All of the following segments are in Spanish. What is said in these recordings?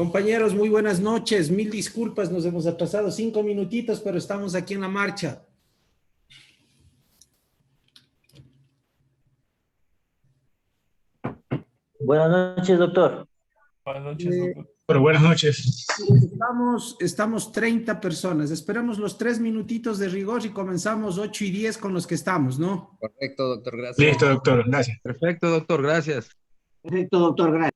Compañeros, muy buenas noches. Mil disculpas, nos hemos atrasado 5 minutitos, pero estamos aquí en la marcha. Buenas noches, doctor. Buenas noches, doctor. Pero buenas noches. Estamos 30 personas. Esperamos los 3 minutitos de rigor y comenzamos 8 y 10 con los que estamos, ¿no? Correcto, doctor, gracias. Listo, doctor, gracias. Perfecto, doctor, gracias. Perfecto, doctor, gracias.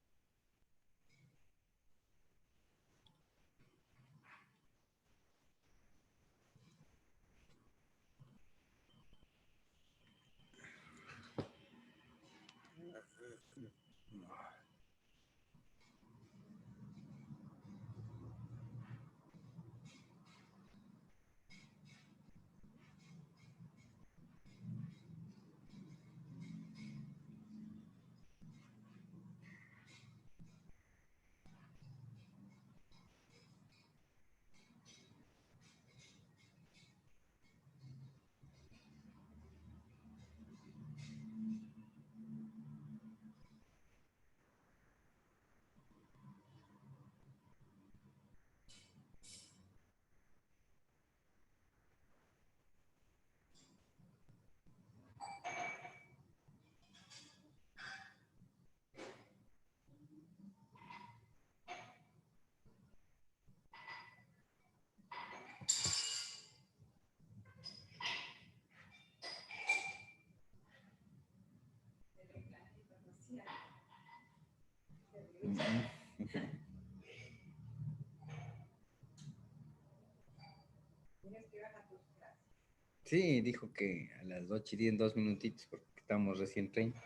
Sí, dijo que a las 8:10 en 2 minutitos, porque estamos recién 30.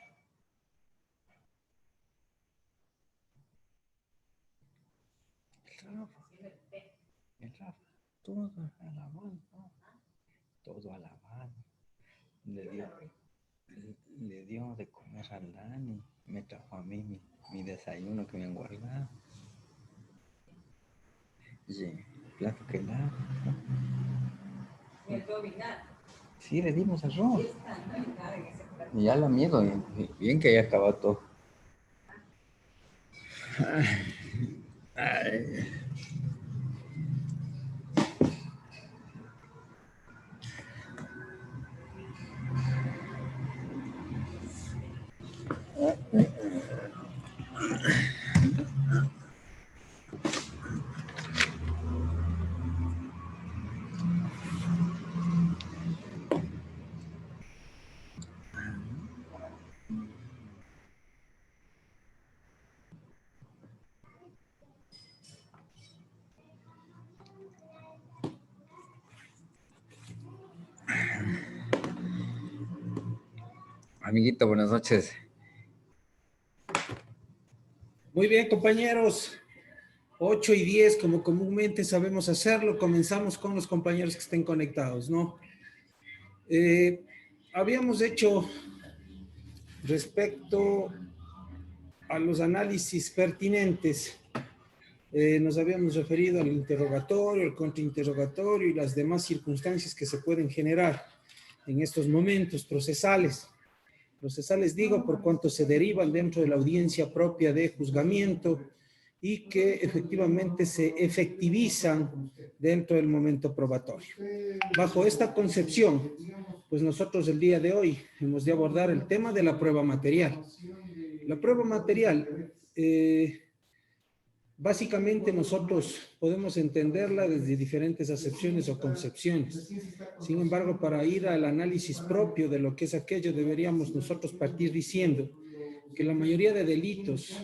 El Rafa, todo a la mano, ¿no? Todo a la mano. Le dio de comer al Dani, me trajo a mí mi desayuno que me han guardado. Y el plato que lavo, ¿no? Sí, le dimos arroz. Y ya la miedo, bien que haya acabado todo. Ay. Amiguito, buenas noches. Muy bien, compañeros. 8 y 10, como comúnmente sabemos hacerlo. Comenzamos con los compañeros que estén conectados, ¿no? Habíamos hecho respecto a los análisis pertinentes. Nos habíamos referido al interrogatorio, al contrainterrogatorio y las demás circunstancias que se pueden generar en estos momentos procesales. Procesales digo por cuanto se derivan dentro de la audiencia propia de juzgamiento y que efectivamente se efectivizan dentro del momento probatorio. Bajo esta concepción, pues nosotros el día de hoy hemos de abordar el tema de la prueba material. La prueba material, básicamente nosotros podemos entenderla desde diferentes acepciones o concepciones. Sin embargo, para ir al análisis propio de lo que es aquello, deberíamos nosotros partir diciendo que la mayoría de delitos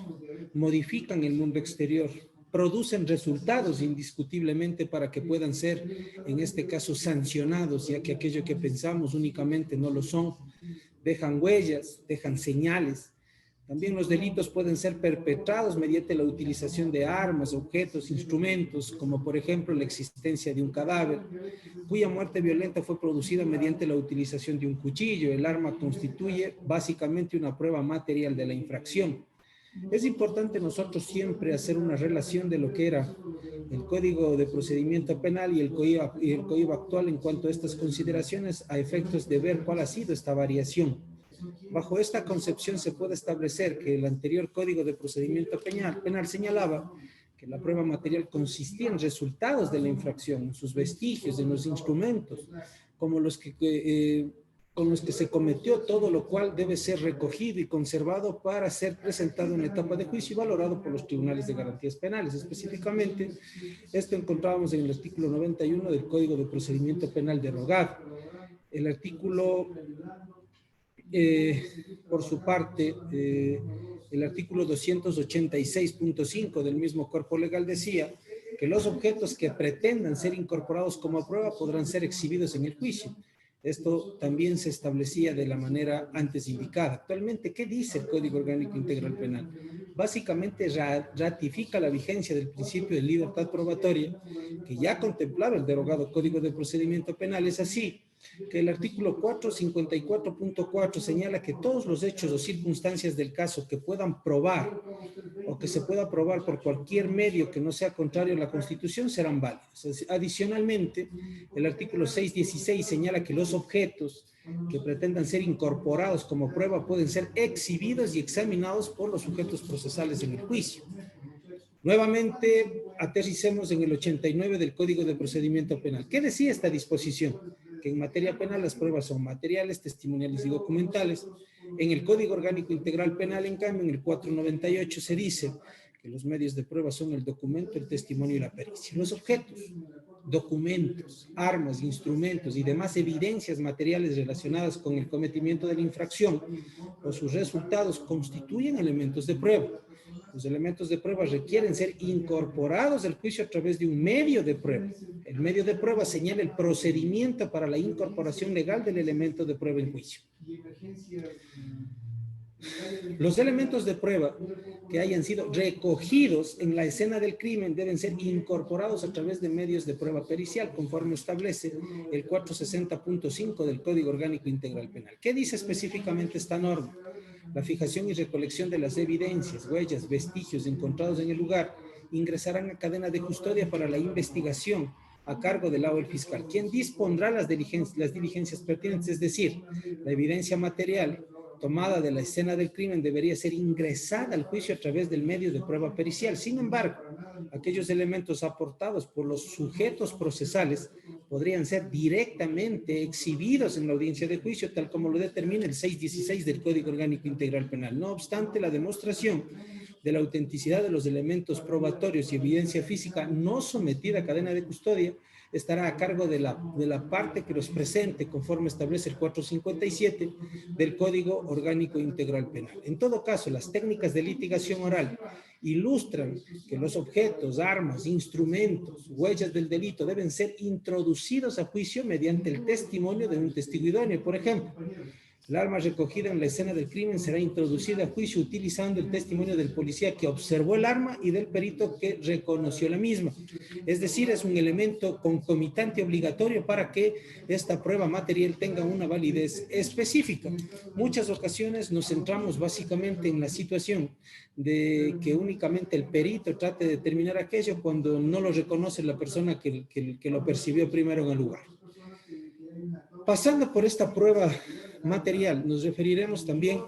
modifican el mundo exterior, producen resultados indiscutiblemente para que puedan ser, en este caso, sancionados, ya que aquello que pensamos únicamente no lo son, dejan huellas, dejan señales. También los delitos pueden ser perpetrados mediante la utilización de armas, objetos, instrumentos, como por ejemplo la existencia de un cadáver, cuya muerte violenta fue producida mediante la utilización de un cuchillo. El arma constituye básicamente una prueba material de la infracción. Es importante nosotros siempre hacer una relación de lo que era el Código de Procedimiento Penal y el código actual en cuanto a estas consideraciones a efectos de ver cuál ha sido esta variación. Bajo esta concepción se puede establecer que el anterior Código de Procedimiento Penal señalaba que la prueba material consistía en resultados de la infracción, en sus vestigios, en los instrumentos, como con los que se cometió, todo lo cual debe ser recogido y conservado para ser presentado en la etapa de juicio y valorado por los tribunales de garantías penales. Específicamente, esto encontrábamos en el artículo 91 del Código de Procedimiento Penal derogado. El artículo, por su parte, el artículo 286.5 del mismo cuerpo legal decía que los objetos que pretendan ser incorporados como prueba podrán ser exhibidos en el juicio. Esto también se establecía de la manera antes indicada. Actualmente, ¿qué dice el Código Orgánico Integral Penal? Básicamente ratifica la vigencia del principio de libertad probatoria que ya contemplaba el derogado Código de Procedimiento Penal. Es así que el artículo 454.4 señala que todos los hechos o circunstancias del caso que puedan probar o que se pueda probar por cualquier medio que no sea contrario a la Constitución serán válidos. Adicionalmente, el artículo 616 señala que los objetos que pretendan ser incorporados como prueba pueden ser exhibidos y examinados por los sujetos procesales en el juicio. Nuevamente, aterricemos en el 89 del Código de Procedimiento Penal. ¿Qué decía esta disposición? Que en materia penal las pruebas son materiales, testimoniales y documentales. En el Código Orgánico Integral Penal, en cambio, en el 498 se dice que los medios de prueba son el documento, el testimonio y la pericia. Los objetos, documentos, armas, instrumentos y demás evidencias materiales relacionadas con el cometimiento de la infracción o sus resultados constituyen elementos de prueba. Los elementos de prueba requieren ser incorporados al juicio a través de un medio de prueba. El medio de prueba señala el procedimiento para la incorporación legal del elemento de prueba en juicio. Los elementos de prueba que hayan sido recogidos en la escena del crimen deben ser incorporados a través de medios de prueba pericial, conforme establece el 460.5 del Código Orgánico Integral Penal. ¿Qué dice específicamente esta norma? La fijación y recolección de las evidencias, huellas, vestigios encontrados en el lugar ingresarán a cadena de custodia para la investigación a cargo del lado del fiscal, quien dispondrá las diligencias pertinentes, es decir, la evidencia material tomada de la escena del crimen debería ser ingresada al juicio a través del medio de prueba pericial. Sin embargo, aquellos elementos aportados por los sujetos procesales podrían ser directamente exhibidos en la audiencia de juicio, tal como lo determina el 616 del Código Orgánico Integral Penal. No obstante, la demostración de la autenticidad de los elementos probatorios y evidencia física no sometida a cadena de custodia estará a cargo de la parte que los presente, conforme establece el 457 del Código Orgánico Integral Penal. En todo caso, las técnicas de litigación oral ilustran que los objetos, armas, instrumentos, huellas del delito deben ser introducidos a juicio mediante el testimonio de un testigo idóneo. Por ejemplo, el arma recogida en la escena del crimen será introducida a juicio utilizando el testimonio del policía que observó el arma y del perito que reconoció la misma. Es decir, es un elemento concomitante obligatorio para que esta prueba material tenga una validez específica. Muchas ocasiones nos centramos básicamente en la situación de que únicamente el perito trate de determinar aquello cuando no lo reconoce la persona que lo percibió primero en el lugar. Pasando por esta prueba material, nos referiremos también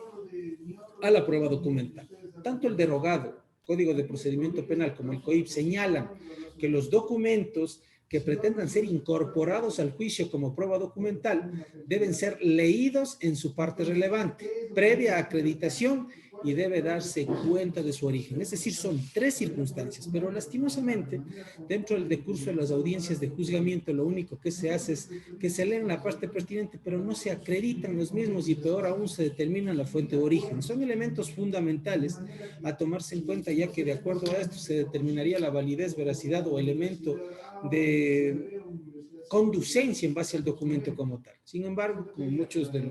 a la prueba documental. Tanto el derogado Código de Procedimiento Penal como el COIP señalan que los documentos que pretendan ser incorporados al juicio como prueba documental deben ser leídos en su parte relevante, previa acreditación, y debe darse cuenta de su origen. Es decir, son tres circunstancias, pero lastimosamente, dentro del decurso de las audiencias de juzgamiento, lo único que se hace es que se leen la parte pertinente, pero no se acreditan los mismos y peor aún se determina la fuente de origen. Son elementos fundamentales a tomarse en cuenta, ya que de acuerdo a esto se determinaría la validez, veracidad o elemento de conducencia en base al documento como tal. Sin embargo, como muchos de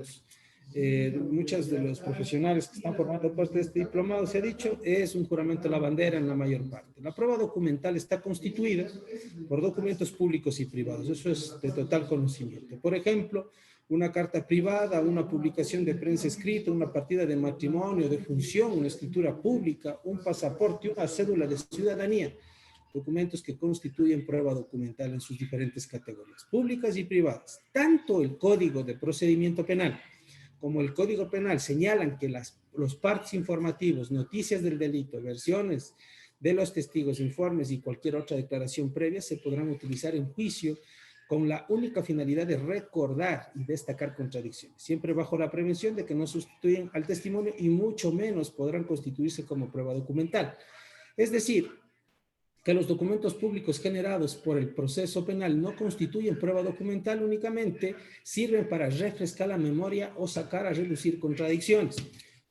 los profesionales que están formando parte de este diplomado se ha dicho, es un juramento a la bandera en la mayor parte. La prueba documental está constituida por documentos públicos y privados. Eso es de total conocimiento. Por ejemplo, una carta privada, una publicación de prensa escrita, una partida de matrimonio, de función, una escritura pública, un pasaporte, una cédula de ciudadanía. Documentos que constituyen prueba documental en sus diferentes categorías, públicas y privadas. Tanto el Código de Procedimiento Penal como el Código Penal señalan que los partes informativos, noticias del delito, versiones de los testigos, informes y cualquier otra declaración previa se podrán utilizar en juicio con la única finalidad de recordar y destacar contradicciones, siempre bajo la prevención de que no sustituyen al testimonio y mucho menos podrán constituirse como prueba documental. Es decir, que los documentos públicos generados por el proceso penal no constituyen prueba documental, únicamente sirven para refrescar la memoria o sacar a relucir contradicciones.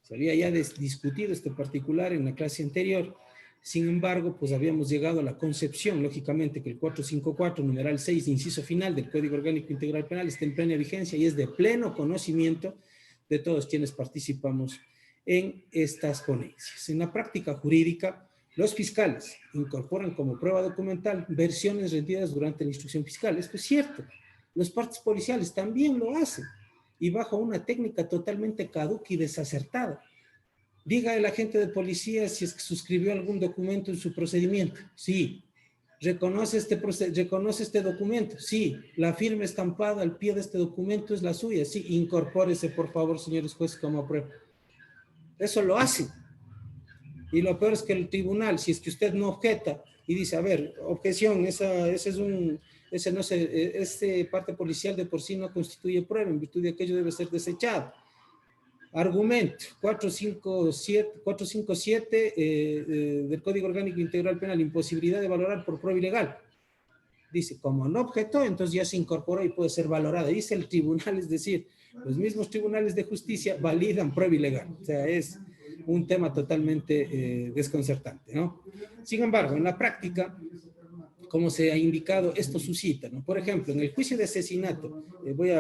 Se había ya discutido este particular en la clase anterior. Sin embargo, pues habíamos llegado a la concepción, lógicamente, que el 454, numeral 6, inciso final del Código Orgánico Integral Penal está en plena vigencia y es de pleno conocimiento de todos quienes participamos en estas ponencias. En la práctica jurídica, los fiscales incorporan como prueba documental versiones rendidas durante la instrucción fiscal. Esto es cierto. Los partes policiales también lo hacen y bajo una técnica totalmente caduca y desacertada. Diga el agente de policía si es que suscribió algún documento en su procedimiento. Sí. ¿Reconoce este documento? Sí. La firma estampada al pie de este documento es la suya. Sí. Incorpórese, por favor, señores jueces, como prueba. Eso lo hacen. Y lo peor es que el tribunal, si es que usted no objeta y dice, a ver, objeción, ese parte policial de por sí no constituye prueba, en virtud de aquello debe ser desechado. Argumento 457 del Código Orgánico Integral Penal, imposibilidad de valorar por prueba ilegal. Dice, como no objetó, entonces ya se incorporó y puede ser valorada. Dice el tribunal, es decir, los mismos tribunales de justicia validan prueba ilegal. O sea, es un tema totalmente desconcertante, ¿no? Sin embargo, en la práctica, como se ha indicado, esto suscita, ¿no? Por ejemplo, en el juicio de asesinato, voy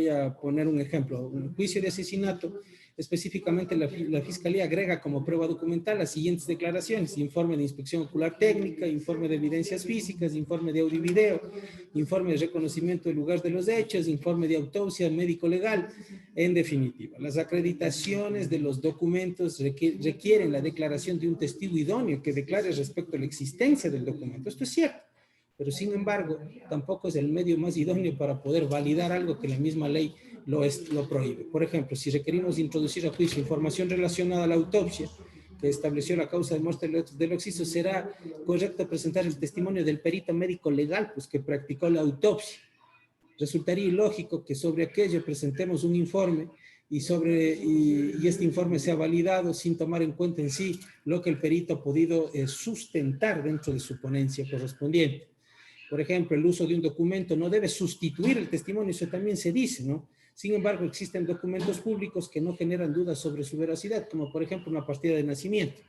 a poner un ejemplo. En el juicio de asesinato, específicamente la Fiscalía agrega como prueba documental las siguientes declaraciones: informe de inspección ocular técnica, informe de evidencias físicas, informe de audio y video, informe de reconocimiento del lugar de los hechos, informe de autopsia médico-legal. En definitiva, las acreditaciones de los documentos requieren la declaración de un testigo idóneo que declare respecto a la existencia del documento. Esto es cierto, pero sin embargo, tampoco es el medio más idóneo para poder validar algo que la misma ley lo prohíbe. Por ejemplo, si requerimos introducir a juicio información relacionada a la autopsia que estableció la causa de muerte del occiso, será correcto presentar el testimonio del perito médico legal, pues, que practicó la autopsia. Resultaría ilógico que sobre aquello presentemos un informe y este informe sea validado sin tomar en cuenta en sí lo que el perito ha podido sustentar dentro de su ponencia correspondiente. Por ejemplo, el uso de un documento no debe sustituir el testimonio, eso también se dice, ¿no? Sin embargo, existen documentos públicos que no generan dudas sobre su veracidad, como por ejemplo una partida de nacimiento,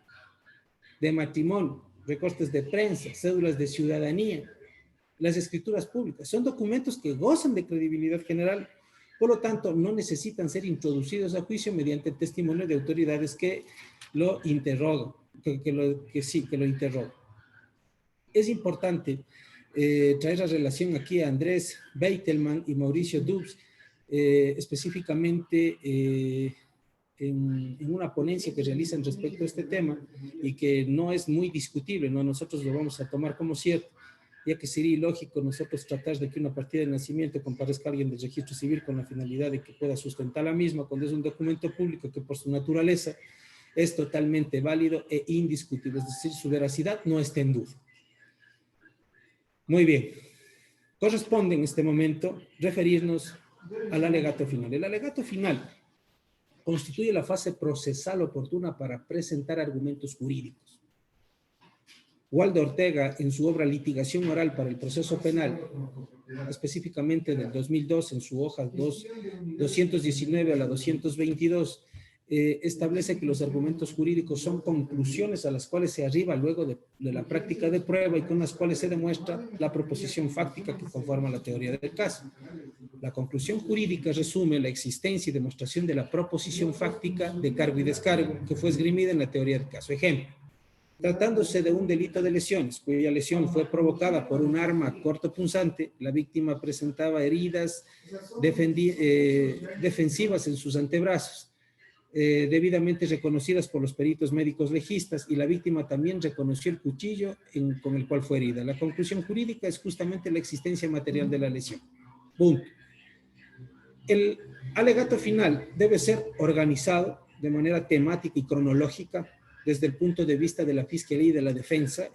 de matrimonio, recortes de prensa, cédulas de ciudadanía, las escrituras públicas. Son documentos que gozan de credibilidad general, por lo tanto, no necesitan ser introducidos a juicio mediante el testimonio de autoridades que lo interrogan, que lo interrogan. Es importante traer a relación aquí a Andrés Beitelman y Mauricio Dubs, específicamente en una ponencia que realizan respecto a este tema y que no es muy discutible, ¿no? Nosotros lo vamos a tomar como cierto, ya que sería ilógico nosotros tratar de que una partida de nacimiento comparezca alguien del registro civil con la finalidad de que pueda sustentar la misma, cuando es un documento público que por su naturaleza es totalmente válido e indiscutible, es decir, su veracidad no está en duda. Muy bien. Corresponde en este momento referirnos al alegato final. El alegato final constituye la fase procesal oportuna para presentar argumentos jurídicos. Waldo Ortega, en su obra Litigación Oral para el Proceso Penal, específicamente del 2002, en su hoja 219 a la 222, establece que los argumentos jurídicos son conclusiones a las cuales se arriba luego de la práctica de prueba y con las cuales se demuestra la proposición fáctica que conforma la teoría del caso. La conclusión jurídica resume la existencia y demostración de la proposición fáctica de cargo y descargo que fue esgrimida en la teoría del caso. Ejemplo: tratándose de un delito de lesiones, cuya lesión fue provocada por un arma cortopunzante, la víctima presentaba heridas defensivas en sus antebrazos, debidamente reconocidas por los peritos médicos legistas, y la víctima también reconoció el cuchillo con el cual fue herida. La conclusión jurídica es justamente la existencia material de la lesión. Punto. El alegato final debe ser organizado de manera temática y cronológica desde el punto de vista de la Fiscalía y de la Defensa,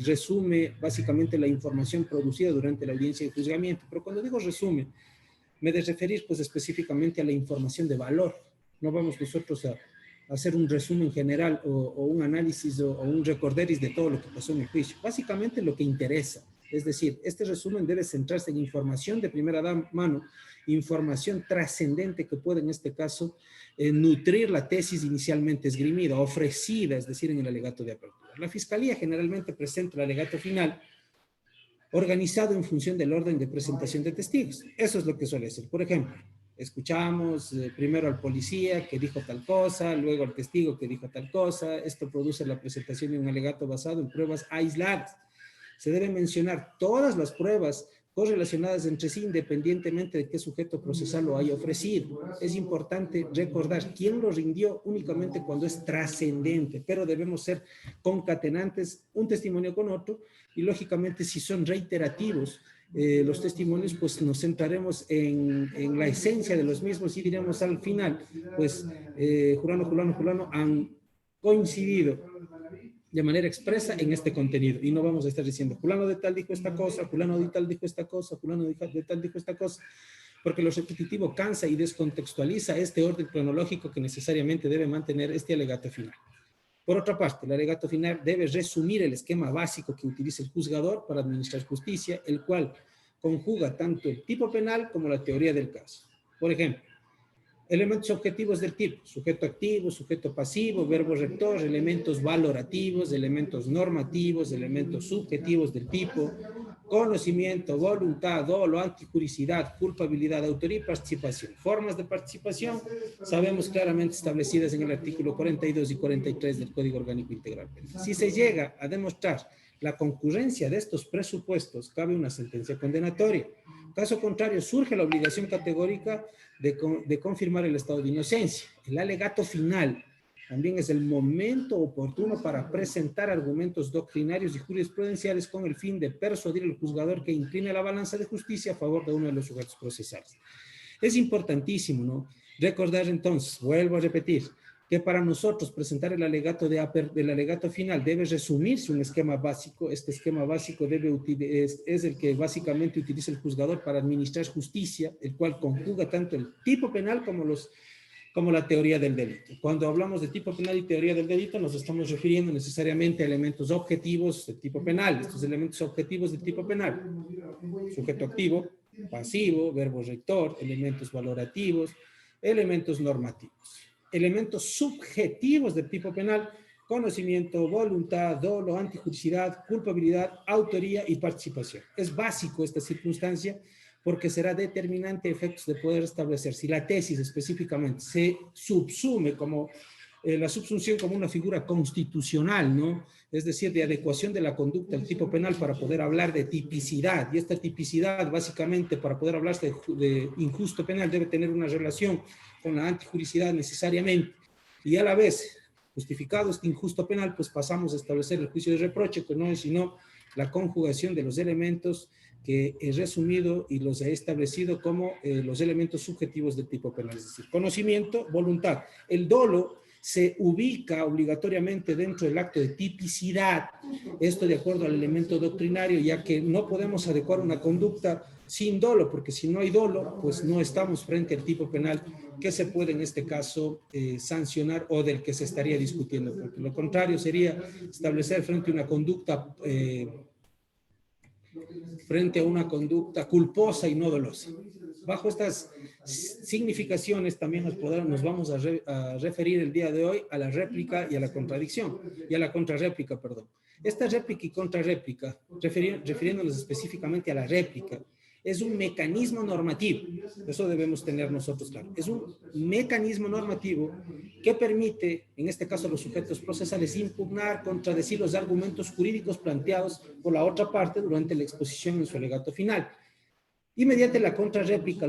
resume básicamente la información producida durante la audiencia de juzgamiento. Pero cuando digo resumen, me de referir pues específicamente a la información de valor. No vamos nosotros a hacer un resumen general o un análisis o un recorderis de todo lo que pasó en el juicio. Básicamente lo que interesa. Es decir, este resumen debe centrarse en información de primera mano, información trascendente que puede en este caso nutrir la tesis inicialmente esgrimida, ofrecida, es decir, en el alegato de apertura. La Fiscalía generalmente presenta el alegato final organizado en función del orden de presentación de testigos. Eso es lo que suele ser. Por ejemplo, escuchamos primero al policía que dijo tal cosa, luego al testigo que dijo tal cosa. Esto produce la presentación de un alegato basado en pruebas aisladas. Se deben mencionar todas las pruebas correlacionadas entre sí, independientemente de qué sujeto procesal lo haya ofrecido. Es importante recordar quién lo rindió únicamente cuando es trascendente, pero debemos ser concatenantes un testimonio con otro y lógicamente si son reiterativos los testimonios, pues nos centraremos en la esencia de los mismos y diremos al final, pues fulano han coincidido de manera expresa en este contenido y no vamos a estar diciendo fulano de tal dijo esta cosa, fulano de tal dijo esta cosa, fulano de tal dijo esta cosa, porque lo repetitivo cansa y descontextualiza este orden cronológico que necesariamente debe mantener este alegato final. Por otra parte, el alegato final debe resumir el esquema básico que utiliza el juzgador para administrar justicia, el cual conjuga tanto el tipo penal como la teoría del caso. Por ejemplo, elementos objetivos del tipo, sujeto activo, sujeto pasivo, verbo rector, elementos valorativos, elementos normativos, elementos subjetivos del tipo, conocimiento, voluntad, dolo, antijuricidad, culpabilidad, autoría y participación. Formas de participación sabemos claramente establecidas en el artículo 42 y 43 del Código Orgánico Integral Penal. Si se llega a demostrar la concurrencia de estos presupuestos, cabe una sentencia condenatoria. Caso contrario, surge la obligación categórica de confirmar el estado de inocencia. El alegato final también es el momento oportuno para presentar argumentos doctrinarios y jurisprudenciales con el fin de persuadir al juzgador que incline la balanza de justicia a favor de uno de los sujetos procesales. Es importantísimo, ¿no? Recordar entonces, vuelvo a repetir, que para nosotros presentar el alegato del alegato final debe resumirse un esquema básico. Este esquema básico es el que básicamente utiliza el juzgador para administrar justicia, el cual conjuga tanto el tipo penal como la teoría del delito. Cuando hablamos de tipo penal y teoría del delito, nos estamos refiriendo necesariamente a elementos objetivos de tipo penal. Estos elementos objetivos de tipo penal: sujeto activo, pasivo, verbo rector, elementos valorativos, elementos normativos. Elementos subjetivos del tipo penal: conocimiento, voluntad, dolo, antijuricidad, culpabilidad, autoría y participación. Es básico esta circunstancia porque será determinante a efectos de poder establecer si la tesis específicamente se subsume como la subsunción como una figura constitucional, ¿no? Es decir, de adecuación de la conducta al tipo penal para poder hablar de tipicidad. Y esta tipicidad, básicamente, para poder hablar de injusto penal, debe tener una relación con la antijuricidad necesariamente. Y a la vez, justificado este injusto penal, pues pasamos a establecer el juicio de reproche, que no es sino la conjugación de los elementos que he resumido y los he establecido como los elementos subjetivos del tipo penal, es decir, conocimiento, voluntad. El dolo se ubica obligatoriamente dentro del acto de tipicidad, esto de acuerdo al elemento doctrinario, ya que no podemos adecuar una conducta sin dolo, porque si no hay dolo, pues no estamos frente al tipo penal que se puede en este caso sancionar o del que se estaría discutiendo, porque lo contrario sería establecer frente a una conducta culposa y no dolosa. Bajo estas significaciones también nos vamos a referir el día de hoy a la réplica y a la contradicción, y a la contrarréplica, perdón. Esta réplica y contrarréplica, refiriéndonos específicamente a la réplica, es un mecanismo normativo, eso debemos tener nosotros claro. Es un mecanismo normativo que permite, en este caso a los sujetos procesales, impugnar, contradecir los argumentos jurídicos planteados por la otra parte durante la exposición en su alegato final. Y mediante la contrarréplica,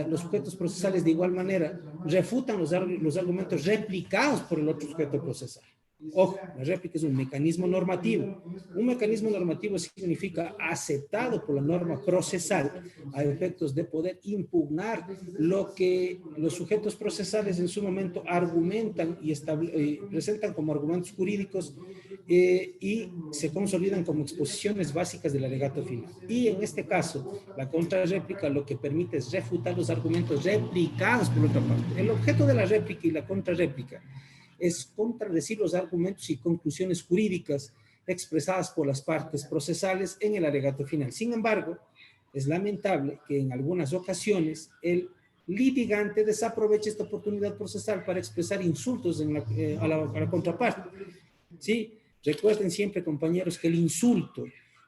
los sujetos procesales de igual manera refutan los argumentos replicados por el otro sujeto procesal. Ojo, la réplica es un mecanismo normativo. Un mecanismo normativo significa aceptado por la norma procesal a efectos de poder impugnar lo que los sujetos procesales en su momento argumentan y presentan como argumentos jurídicos y se consolidan como exposiciones básicas del alegato final. Y en este caso, la contrarréplica lo que permite es refutar los argumentos replicados por otra parte. El objeto de la réplica y la contrarréplica es contradecir los argumentos y conclusiones jurídicas expresadas por las partes procesales en el alegato final. Sin embargo, es lamentable que en algunas ocasiones el litigante desaproveche esta oportunidad procesal para expresar insultos a la contraparte. ¿Sí? Recuerden siempre, compañeros, que el insulto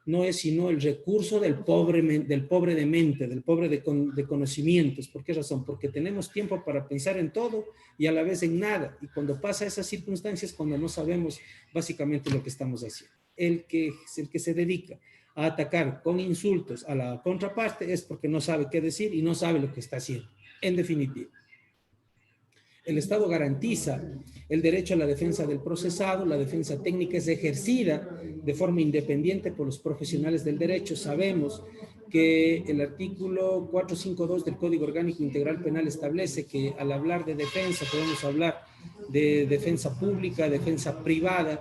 no es sino el recurso del pobre de mente, del pobre de conocimientos. ¿Por qué razón? Porque tenemos tiempo para pensar en todo y a la vez en nada. Y cuando pasa esas circunstancias, cuando no sabemos básicamente lo que estamos haciendo. El que se dedica a atacar con insultos a la contraparte es porque no sabe qué decir y no sabe lo que está haciendo. En definitiva. El Estado garantiza el derecho a la defensa del procesado. La defensa técnica es ejercida de forma independiente por los profesionales del derecho. Sabemos que el artículo 452 del Código Orgánico Integral Penal establece que al hablar de defensa podemos hablar de defensa pública, defensa privada.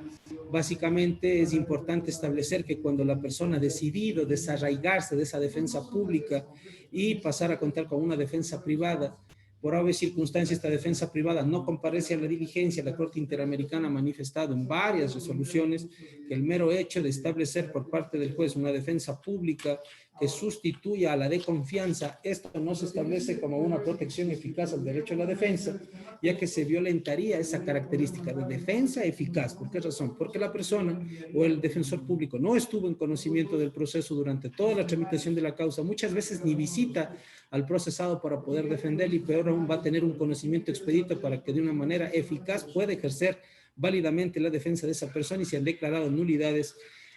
Básicamente es importante establecer que cuando la persona ha decidido desarraigarse de esa defensa pública y pasar a contar con una defensa privada, por obvias circunstancias, esta defensa privada no comparece a la diligencia. La Corte Interamericana ha manifestado en varias resoluciones que el mero hecho de establecer por parte del juez una defensa pública que sustituya a la de confianza, esto no se establece como una protección eficaz al derecho a la defensa, ya que se violentaría esa característica de defensa eficaz. ¿Por qué razón? Porque la persona o el defensor público no estuvo en conocimiento del proceso durante toda la tramitación de la causa, muchas veces ni visita al procesado para poder defender y peor aún va a tener un conocimiento expedito para que de una manera eficaz pueda ejercer válidamente la defensa de esa persona y se han declarado nulidades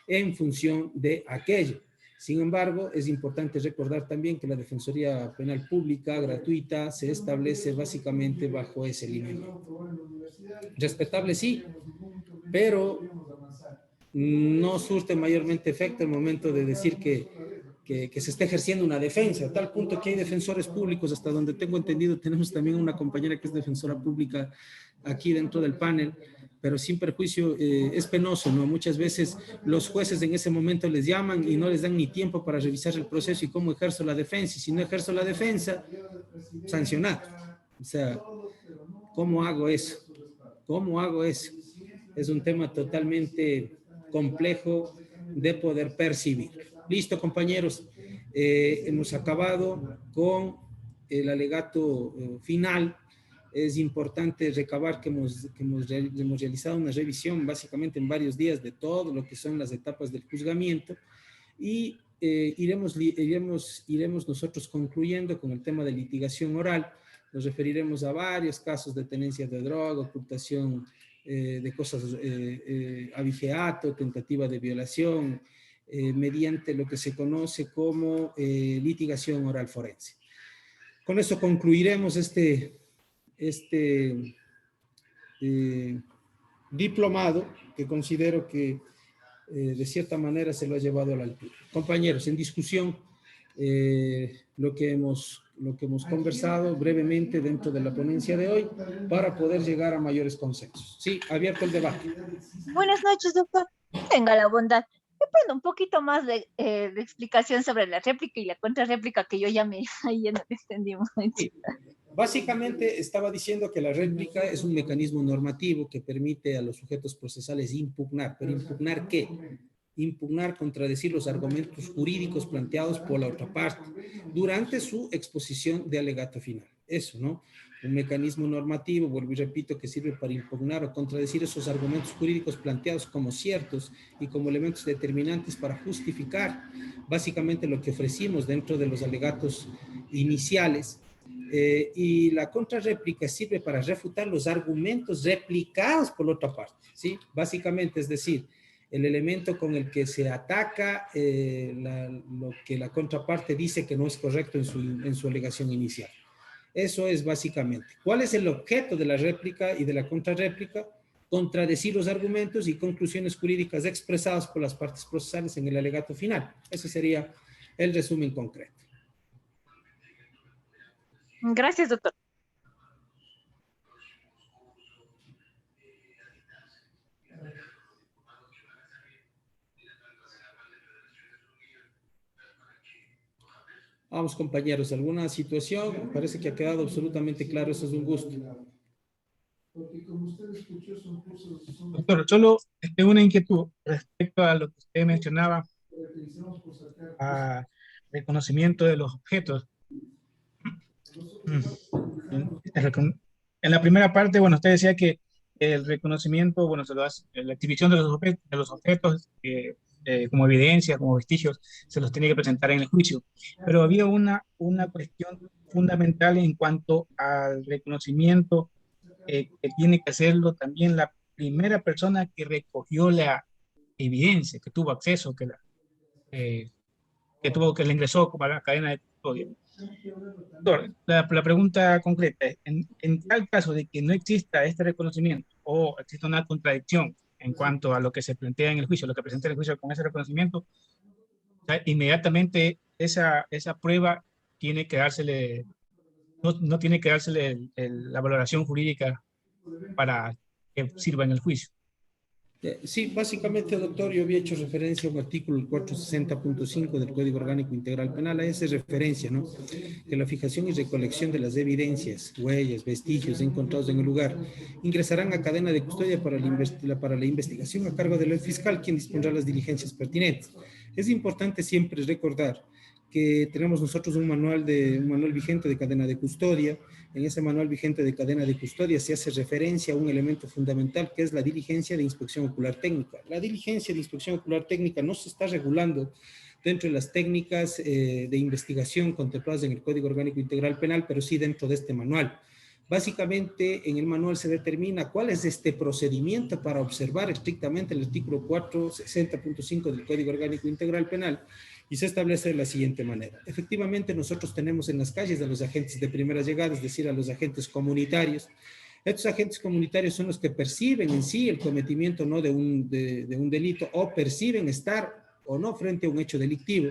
en función de aquello. Sin embargo, es importante recordar también que la Defensoría Penal Pública gratuita se establece básicamente bajo ese lineamiento. Respetable sí, pero no surte mayormente efecto el momento de decir que se está ejerciendo una defensa, a tal punto que hay defensores públicos, hasta donde tengo entendido, tenemos también una compañera que es defensora pública aquí dentro del panel, pero sin perjuicio, es penoso, ¿no? Muchas veces los jueces en ese momento les llaman y no les dan ni tiempo para revisar el proceso y cómo ejerzo la defensa, y si no ejerzo la defensa, sancionar. O sea, ¿cómo hago eso? ¿Cómo hago eso? Es un tema totalmente complejo de poder percibir. Listo, compañeros. Hemos acabado con el alegato final. Es importante recabar que hemos realizado una revisión básicamente en varios días de todo lo que son las etapas del juzgamiento y iremos nosotros concluyendo con el tema de litigación oral. Nos referiremos a varios casos de tenencia de droga, ocultación de cosas, abigeato, tentativa de violación, mediante lo que se conoce como litigación oral forense. Con eso concluiremos este diplomado que considero que de cierta manera se lo ha llevado a la altura. Compañeros, en discusión lo que hemos conversado brevemente dentro de la ponencia de hoy para poder llegar a mayores consensos. Sí, abierto el debate. Buenas noches, doctor. Tenga la bondad. Me prendo un poquito más de explicación sobre la réplica y la contrarréplica, que yo ya ahí ya nos extendimos. Sí. Básicamente estaba diciendo que la réplica es un mecanismo normativo que permite a los sujetos procesales impugnar. ¿Pero impugnar qué? Impugnar, contradecir los argumentos jurídicos planteados por la otra parte durante su exposición de alegato final. Eso, ¿no? Un mecanismo normativo, vuelvo y repito, que sirve para impugnar o contradecir esos argumentos jurídicos planteados como ciertos y como elementos determinantes para justificar básicamente lo que ofrecimos dentro de los alegatos iniciales. Y la contrarréplica sirve para refutar los argumentos replicados por la otra parte, ¿sí? Básicamente, es decir, el elemento con el que se ataca lo que la contraparte dice que no es correcto en su alegación inicial. Eso es básicamente. ¿Cuál es el objeto de la réplica y de la contrarréplica? contradecir los argumentos y conclusiones jurídicas expresadas por las partes procesales en el alegato final. Ese sería el resumen concreto. Gracias, doctor. Vamos, compañeros, ¿alguna situación? Parece que ha quedado absolutamente claro. Eso es un gusto. Doctor, solo tengo una inquietud respecto a lo que usted mencionaba, a reconocimiento de los objetos. En la primera parte, bueno, usted decía que el reconocimiento, bueno, se lo hace, la exhibición de los objetos como evidencia, como vestigios, se los tiene que presentar en el juicio. Pero había una cuestión fundamental en cuanto al reconocimiento que tiene que hacerlo también la primera persona que recogió la evidencia, que tuvo acceso, que la ingresó como a la cadena de custodia. Doctor, la pregunta concreta es, en tal caso de que no exista este reconocimiento o exista una contradicción en cuanto a lo que se plantea en el juicio, lo que presenta en el juicio con ese reconocimiento, inmediatamente esa prueba tiene que dársele, no tiene que dársele la valoración jurídica para que sirva en el juicio. Sí, básicamente, doctor, yo había hecho referencia a un artículo 460.5 del Código Orgánico Integral Penal. A esa referencia, ¿no? Que la fijación y recolección de las evidencias, huellas, vestigios encontrados en el lugar ingresarán a cadena de custodia para la investigación a cargo del fiscal, quien dispondrá las diligencias pertinentes. Es importante siempre recordar que tenemos nosotros un manual vigente de cadena de custodia. En ese manual vigente de cadena de custodia se hace referencia a un elemento fundamental que es la diligencia de inspección ocular técnica. La diligencia de inspección ocular técnica no se está regulando dentro de las técnicas de investigación contempladas en el Código Orgánico Integral Penal, pero sí dentro de este manual. Básicamente, en el manual se determina cuál es este procedimiento para observar estrictamente el artículo 460.5 del Código Orgánico Integral Penal, y se establece de la siguiente manera. Efectivamente, nosotros tenemos en las calles a los agentes de primera llegada, es decir, a los agentes comunitarios. Estos agentes comunitarios son los que perciben en sí el cometimiento no de un delito, o perciben estar o no frente a un hecho delictivo.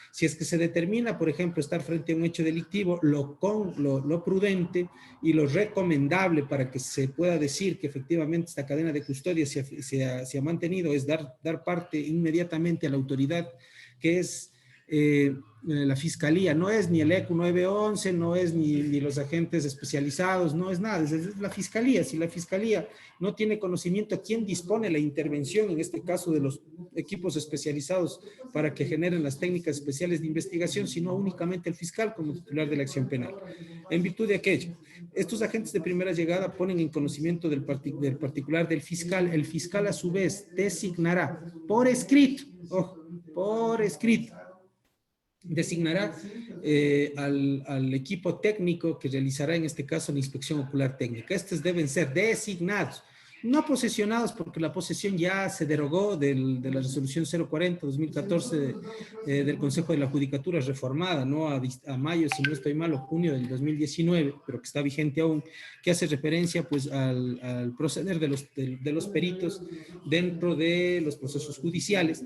Si es que se determina, por ejemplo, estar frente a un hecho delictivo, lo prudente y lo recomendable para que se pueda decir que efectivamente esta cadena de custodia se ha mantenido es dar parte inmediatamente a la autoridad, que es la fiscalía. No es ni el ECU 911, no es ni los agentes especializados, no es nada, es la fiscalía. Si la fiscalía no tiene conocimiento, ¿quién dispone la intervención, en este caso de los equipos especializados para que generen las técnicas especiales de investigación, sino únicamente el fiscal como titular de la acción penal? En virtud de aquello, estos agentes de primera llegada ponen en conocimiento del particular del fiscal. El fiscal a su vez designará por escrito, por escrito, designará al equipo técnico que realizará en este caso la inspección ocular técnica. Estos deben ser designados, no posesionados, porque la posesión ya se derogó de la resolución 040-2014 del Consejo de la Judicatura reformada, ¿no? A mayo, si no estoy mal, o junio del 2019, pero que está vigente aún, que hace referencia pues al proceder de los peritos dentro de los procesos judiciales.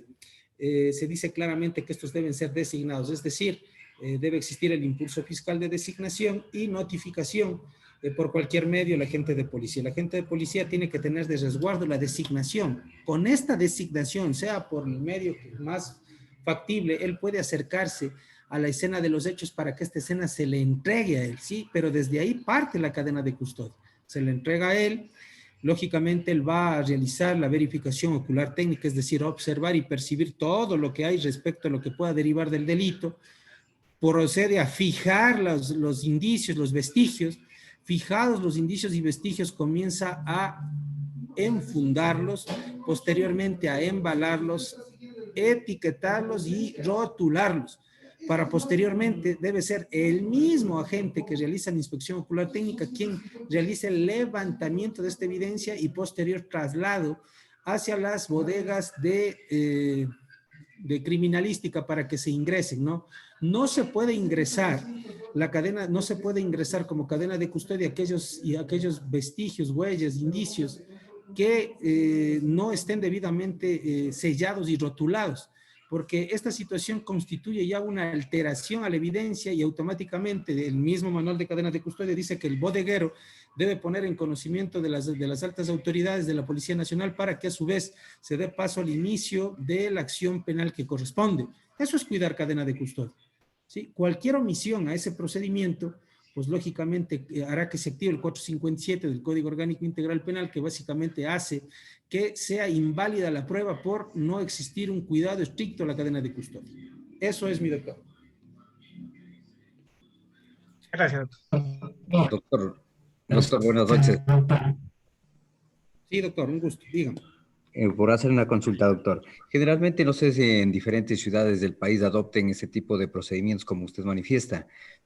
Se dice claramente que estos deben ser designados, es decir, debe existir el impulso fiscal de designación y notificación por cualquier medio al agente de policía. El agente de policía tiene que tener de resguardo la designación. Con esta designación, sea por el medio más factible, él puede acercarse a la escena de los hechos para que esta escena se le entregue a él, ¿sí? Pero desde ahí parte la cadena de custodia. Se le entrega a él. Lógicamente, él va a realizar la verificación ocular técnica, es decir, observar y percibir todo lo que hay respecto a lo que pueda derivar del delito. Procede a fijar los indicios, los vestigios. Fijados los indicios y vestigios, comienza a enfundarlos, posteriormente a embalarlos, etiquetarlos y rotularlos, para posteriormente debe ser el mismo agente que realiza la inspección ocular técnica quien realice el levantamiento de esta evidencia y posterior traslado hacia las bodegas de criminalística para que se ingresen, ¿no? No se puede ingresar la cadena, no se puede ingresar como cadena de custodia aquellos vestigios, huellas, indicios que no estén debidamente sellados y rotulados, porque esta situación constituye ya una alteración a la evidencia y automáticamente el mismo manual de cadenas de custodia dice que el bodeguero debe poner en conocimiento de las altas autoridades de la Policía Nacional para que a su vez se dé paso al inicio de la acción penal que corresponde. Eso es cuidar cadena de custodia. ¿Sí? Cualquier omisión a ese procedimiento, pues lógicamente hará que se active el 457 del Código Orgánico Integral Penal, que básicamente hace que sea inválida la prueba por no existir un cuidado estricto a la cadena de custodia. Eso es mi doctor. Gracias, doctor. Doctor, buenas noches. Sí, doctor, un gusto. Dígame. Por hacer una consulta, doctor. Generalmente, no sé si en diferentes ciudades del país adopten ese tipo de procedimientos como usted manifiesta,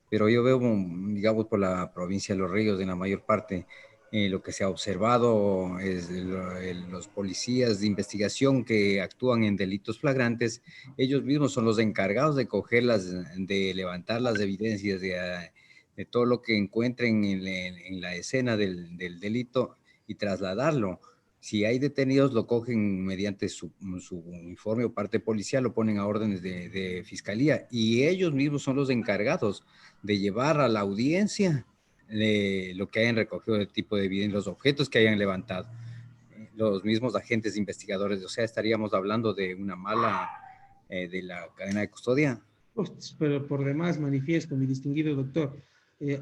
pero yo veo, digamos, por la provincia de Los Ríos, en la mayor parte, lo que se ha observado es los policías de investigación que actúan en delitos flagrantes, ellos mismos son los encargados de de levantar las evidencias de todo lo que encuentren en la escena del delito y trasladarlo. Si hay detenidos, lo cogen mediante su uniforme o parte policial, lo ponen a órdenes de fiscalía y ellos mismos son los encargados de llevar a la audiencia lo que hayan recogido de tipo de evidencia, los objetos que hayan levantado. Los mismos agentes investigadores, o sea, estaríamos hablando de una mala de la cadena de custodia. Pero por demás manifiesto, mi distinguido doctor,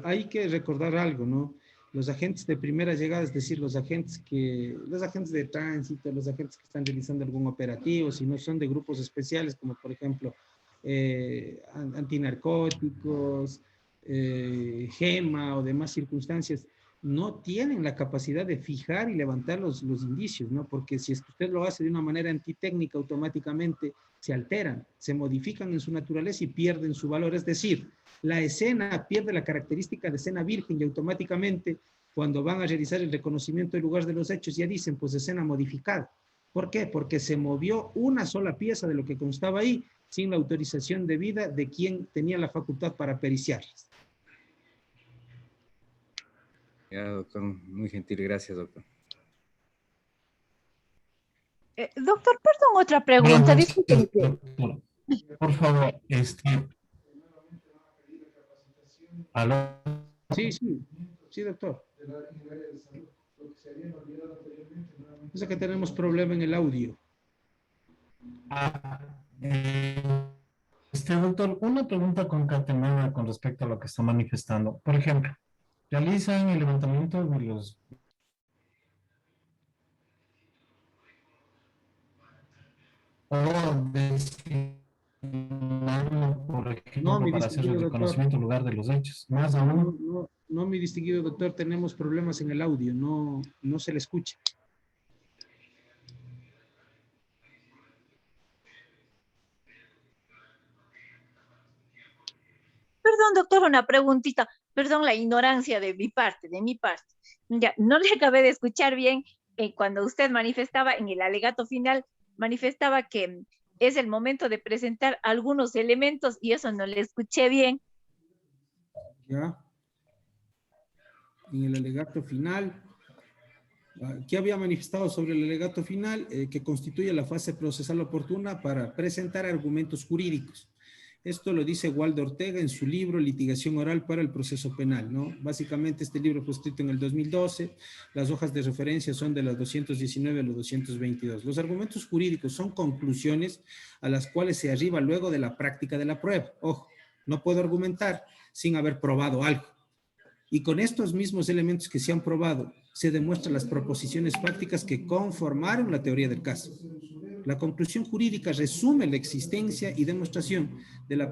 hay que recordar algo, ¿no? Los agentes de primera llegada, es decir, los agentes de tránsito, los agentes que están realizando algún operativo, si no son de grupos especiales, como por ejemplo antinarcóticos, GEMA o demás circunstancias, no tienen la capacidad de fijar y levantar los indicios, ¿no? Porque si es que usted lo hace de una manera antitécnica, automáticamente se alteran, se modifican en su naturaleza y pierden su valor. Es decir, la escena pierde la característica de escena virgen y automáticamente cuando van a realizar el reconocimiento del lugar de los hechos ya dicen pues escena modificada. ¿Por qué? Porque se movió una sola pieza de lo que constaba ahí sin la autorización debida de quien tenía la facultad para periciarlas. Ya, doctor, muy gentil, gracias, doctor. Doctor, perdón, otra pregunta. Disculpe. Por favor, ¿aló? Sí, doctor. Es que tenemos problema en el audio. Doctor, una pregunta concatenada con respecto a lo que está manifestando. Por ejemplo, realizan el levantamiento de los... o designarlo, por ejemplo, para hacer el reconocimiento en lugar de los hechos. Más aún... No, mi distinguido doctor, tenemos problemas en el audio, no se le escucha. Perdón, doctor, una preguntita. Perdón la ignorancia de mi parte. Ya, no le acabé de escuchar bien cuando usted manifestaba en el alegato final, manifestaba que es el momento de presentar algunos elementos y eso no le escuché bien. Ya. En el alegato final, ¿qué había manifestado sobre el alegato final? Que constituye la fase procesal oportuna para presentar argumentos jurídicos. Esto lo dice Waldo Ortega en su libro Litigación Oral para el Proceso Penal, ¿no? Básicamente este libro fue escrito en el 2012, las hojas de referencia son de las 219 a los 222. Los argumentos jurídicos son conclusiones a las cuales se arriba luego de la práctica de la prueba. Ojo, no puedo argumentar sin haber probado algo. Y con estos mismos elementos que se han probado, se demuestran las proposiciones fácticas que conformaron la teoría del caso. La conclusión jurídica resume la existencia y demostración de la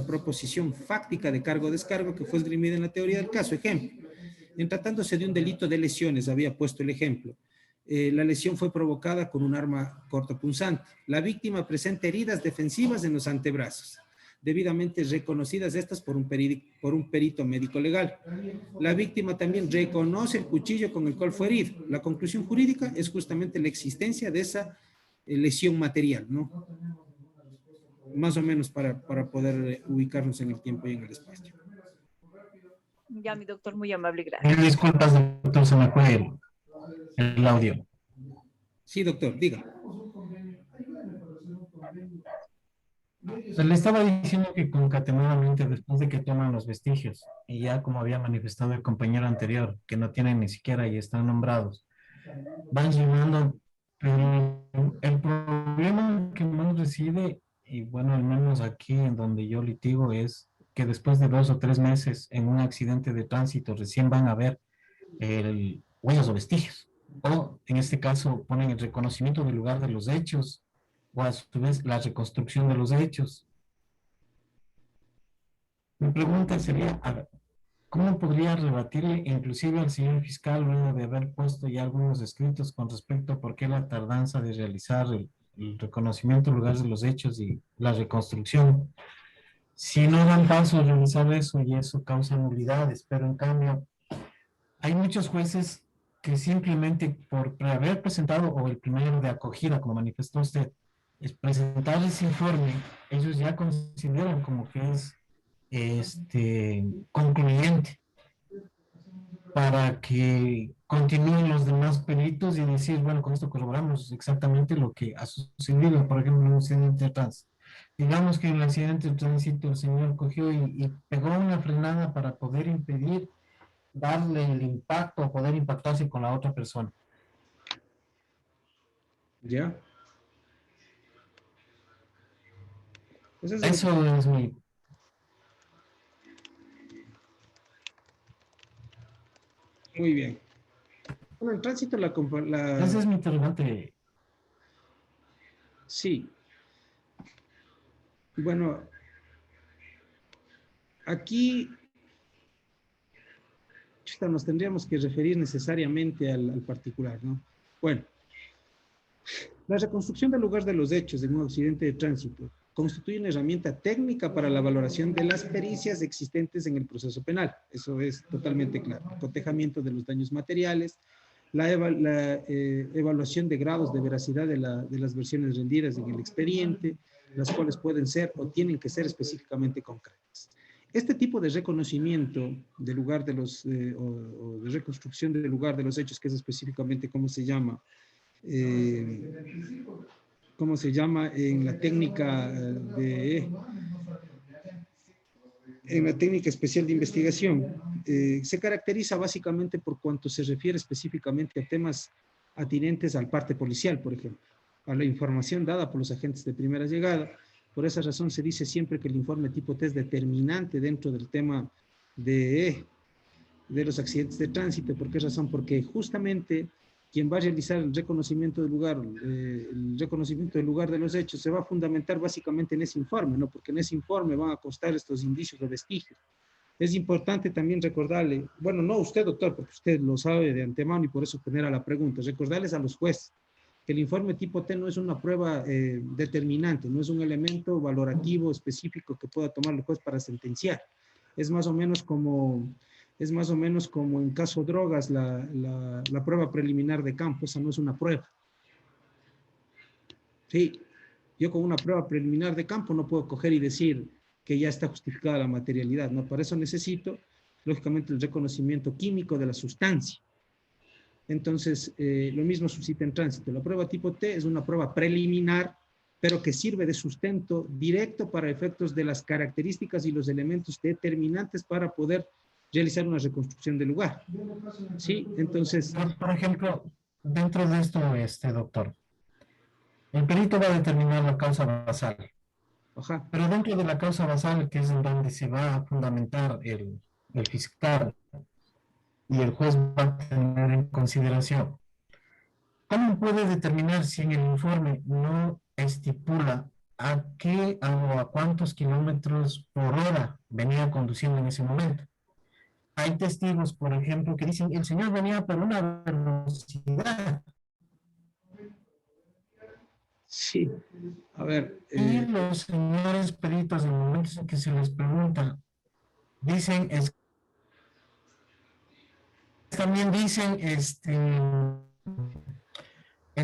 proposición fáctica de cargo-descargo que fue esgrimida en la teoría del caso. Ejemplo, en tratándose de un delito de lesiones, había puesto el ejemplo, la lesión fue provocada con un arma cortopunzante. La víctima presenta heridas defensivas en los antebrazos, debidamente reconocidas estas por un perito médico legal. La víctima también reconoce el cuchillo con el cual fue herido. La conclusión jurídica es justamente la existencia de esa lesión material, ¿no? Más o menos para poder ubicarnos en el tiempo y en el espacio. Ya, mi doctor, muy amable, gracias. Disculpas, doctor, se me fue el audio. Sí, doctor, diga. Le estaba diciendo que concatenadamente, después de que toman los vestigios, y ya como había manifestado el compañero anterior, que no tienen ni siquiera y están nombrados, van llenando, pero el problema que más reside, y bueno, al menos aquí en donde yo litigo, es que después de 2 o 3 meses en un accidente de tránsito recién van a ver huellas o vestigios, o en este caso ponen el reconocimiento del lugar de los hechos, o a su vez la reconstrucción de los hechos. Mi pregunta sería, a ver, ¿cómo podría rebatirle inclusive al señor fiscal luego de haber puesto ya algunos escritos con respecto a por qué la tardanza de realizar el reconocimiento del lugar de los hechos y la reconstrucción? Si no dan paso a realizar eso y eso causa nulidades, pero en cambio hay muchos jueces que simplemente por haber presentado, o el primero de acogida, como manifestó usted, es presentar ese informe, ellos ya consideran como que es concluyente para que continúen los demás peritos y decir, bueno, con esto corroboramos exactamente lo que ha sucedido, por ejemplo, en un accidente de tránsito. Digamos que en el accidente de tránsito el señor cogió y pegó una frenada para poder impedir darle el impacto o poder impactarse con la otra persona. ¿Ya? Eso es mi... Muy bien. Bueno, el tránsito, Ese es mi interrogante. Sí. Bueno, aquí nos tendríamos que referir necesariamente al particular, ¿no? Bueno, la reconstrucción del lugar de los hechos en un accidente de tránsito constituye una herramienta técnica para la valoración de las pericias existentes en el proceso penal. Eso es totalmente claro. El cotejamiento de los daños materiales, la evaluación de grados de veracidad de las versiones rendidas en el expediente, las cuales pueden ser o tienen que ser específicamente concretas. Este tipo de reconocimiento del lugar de los, o de reconstrucción del lugar de los hechos, que es específicamente cómo se llama en la técnica en la técnica especial de investigación, se caracteriza básicamente por cuanto se refiere específicamente a temas atinentes al parte policial, por ejemplo, a la información dada por los agentes de primera llegada. Por esa razón se dice siempre que el informe tipo T es determinante dentro del tema de los accidentes de tránsito. ¿Por qué razón? Porque justamente quien va a realizar el reconocimiento del lugar de los hechos se va a fundamentar básicamente en ese informe, ¿no? Porque en ese informe van a constar estos indicios o vestigios. Es importante también recordarle, bueno, no usted, doctor, porque usted lo sabe de antemano y por eso genera la pregunta, recordarles a los jueces que el informe tipo T no es una prueba determinante, no es un elemento valorativo específico que pueda tomar el juez para sentenciar. Es más o menos como en caso de drogas, la prueba preliminar de campo, esa no es una prueba. Sí, yo con una prueba preliminar de campo no puedo coger y decir que ya está justificada la materialidad, ¿no? Para eso necesito, lógicamente, el reconocimiento químico de la sustancia. Entonces, lo mismo suscita en tránsito. La prueba tipo T es una prueba preliminar, pero que sirve de sustento directo para efectos de las características y los elementos determinantes para poder realizar una reconstrucción del lugar. Sí, entonces... Por ejemplo, dentro de esto, doctor, el perito va a determinar la causa basal. Ajá. Pero dentro de la causa basal, que es en donde se va a fundamentar el fiscal y el juez va a tener en consideración, ¿cómo puede determinar si en el informe no estipula a qué o a cuántos kilómetros por hora venía conduciendo en ese momento? Hay testigos, por ejemplo, que dicen, el señor venía por una velocidad. Sí, a ver. Y los señores peritos, en momentos en que se les pregunta, dicen, también dicen, es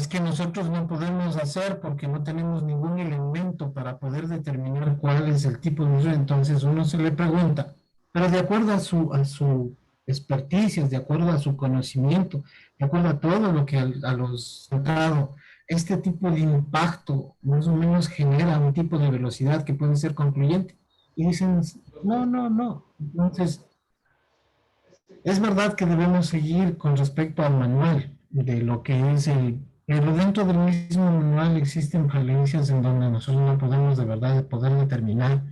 que nosotros no podemos hacer porque no tenemos ningún elemento para poder determinar cuál es el tipo de uso. Entonces uno se le pregunta, pero de acuerdo a su experticias, de acuerdo a su conocimiento, de acuerdo a todo lo que a los sentado, este tipo de impacto más o menos genera un tipo de velocidad que puede ser concluyente. Y dicen, no, no, no. Entonces, es verdad que debemos seguir con respecto al manual de lo que es pero dentro del mismo manual existen falencias en donde nosotros no podemos de verdad poder determinar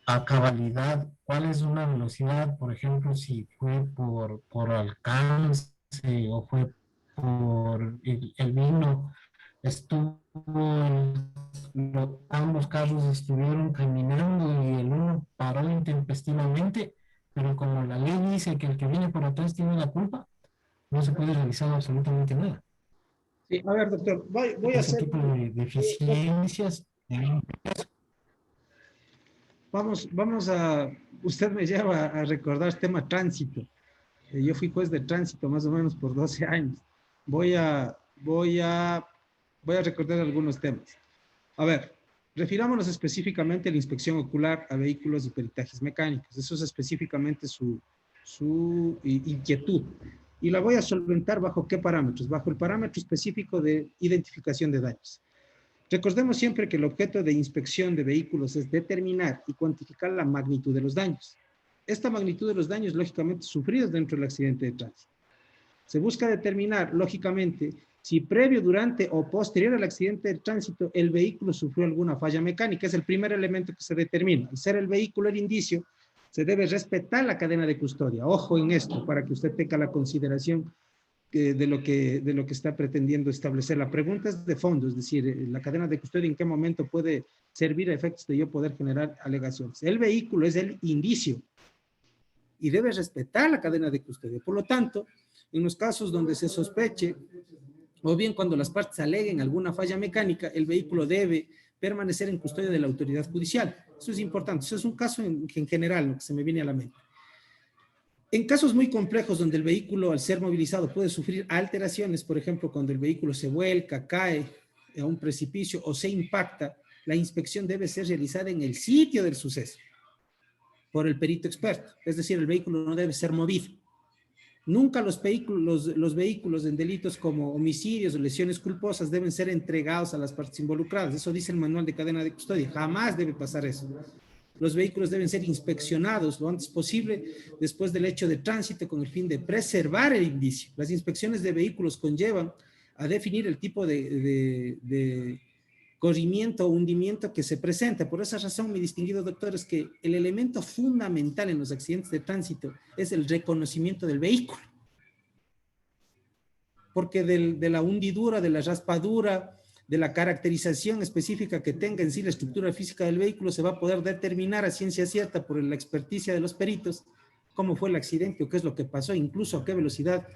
a cabalidad cuál es una velocidad, por ejemplo, si fue por alcance o fue por el vino, ambos carros estuvieron caminando y el uno paró intempestivamente, pero como la ley dice que el que viene por atrás tiene la culpa, no se puede realizar absolutamente nada. Sí, a ver, doctor, voy a Ese hacer... tipo de deficiencias. Vamos a... Usted me lleva a recordar el tema tránsito. Yo fui juez de tránsito más o menos por 12 años. Voy a recordar algunos temas. A ver, refirámonos específicamente a la inspección ocular a vehículos y peritajes mecánicos. Eso es específicamente su inquietud. Y la voy a solventar bajo qué parámetros. Bajo el parámetro específico de identificación de daños. Recordemos siempre que el objeto de inspección de vehículos es determinar y cuantificar la magnitud de los daños. Esta magnitud de los daños, lógicamente, sufridos dentro del accidente de tránsito. Se busca determinar, lógicamente, si previo, durante o posterior al accidente de tránsito el vehículo sufrió alguna falla mecánica. Es el primer elemento que se determina. Al ser el vehículo el indicio, se debe respetar la cadena de custodia. Ojo en esto, para que usted tenga la consideración de lo que está pretendiendo establecer. La pregunta es de fondo, es decir, la cadena de custodia, ¿en qué momento puede servir a efectos de yo poder generar alegaciones? El vehículo es el indicio y debe respetar la cadena de custodia. Por lo tanto, en los casos donde se sospeche, o bien cuando las partes aleguen alguna falla mecánica, el vehículo debe permanecer en custodia de la autoridad judicial. Eso es importante. Eso es un caso en general, lo que se me viene a la mente. En casos muy complejos donde el vehículo, al ser movilizado, puede sufrir alteraciones, por ejemplo, cuando el vehículo se vuelca, cae a un precipicio o se impacta, la inspección debe ser realizada en el sitio del suceso por el perito experto. Es decir, el vehículo no debe ser movido. Nunca los vehículos en delitos como homicidios o lesiones culposas deben ser entregados a las partes involucradas. Eso dice el manual de cadena de custodia. Jamás debe pasar eso. Los vehículos deben ser inspeccionados lo antes posible después del hecho de tránsito con el fin de preservar el indicio. Las inspecciones de vehículos conllevan a definir el tipo de corrimiento o hundimiento que se presenta. Por esa razón, mi distinguido doctor, es que el elemento fundamental en los accidentes de tránsito es el reconocimiento del vehículo. Porque de la hundidura, de la raspadura, de la caracterización específica que tenga en sí la estructura física del vehículo, se va a poder determinar a ciencia cierta por la experticia de los peritos cómo fue el accidente o qué es lo que pasó, incluso a qué velocidad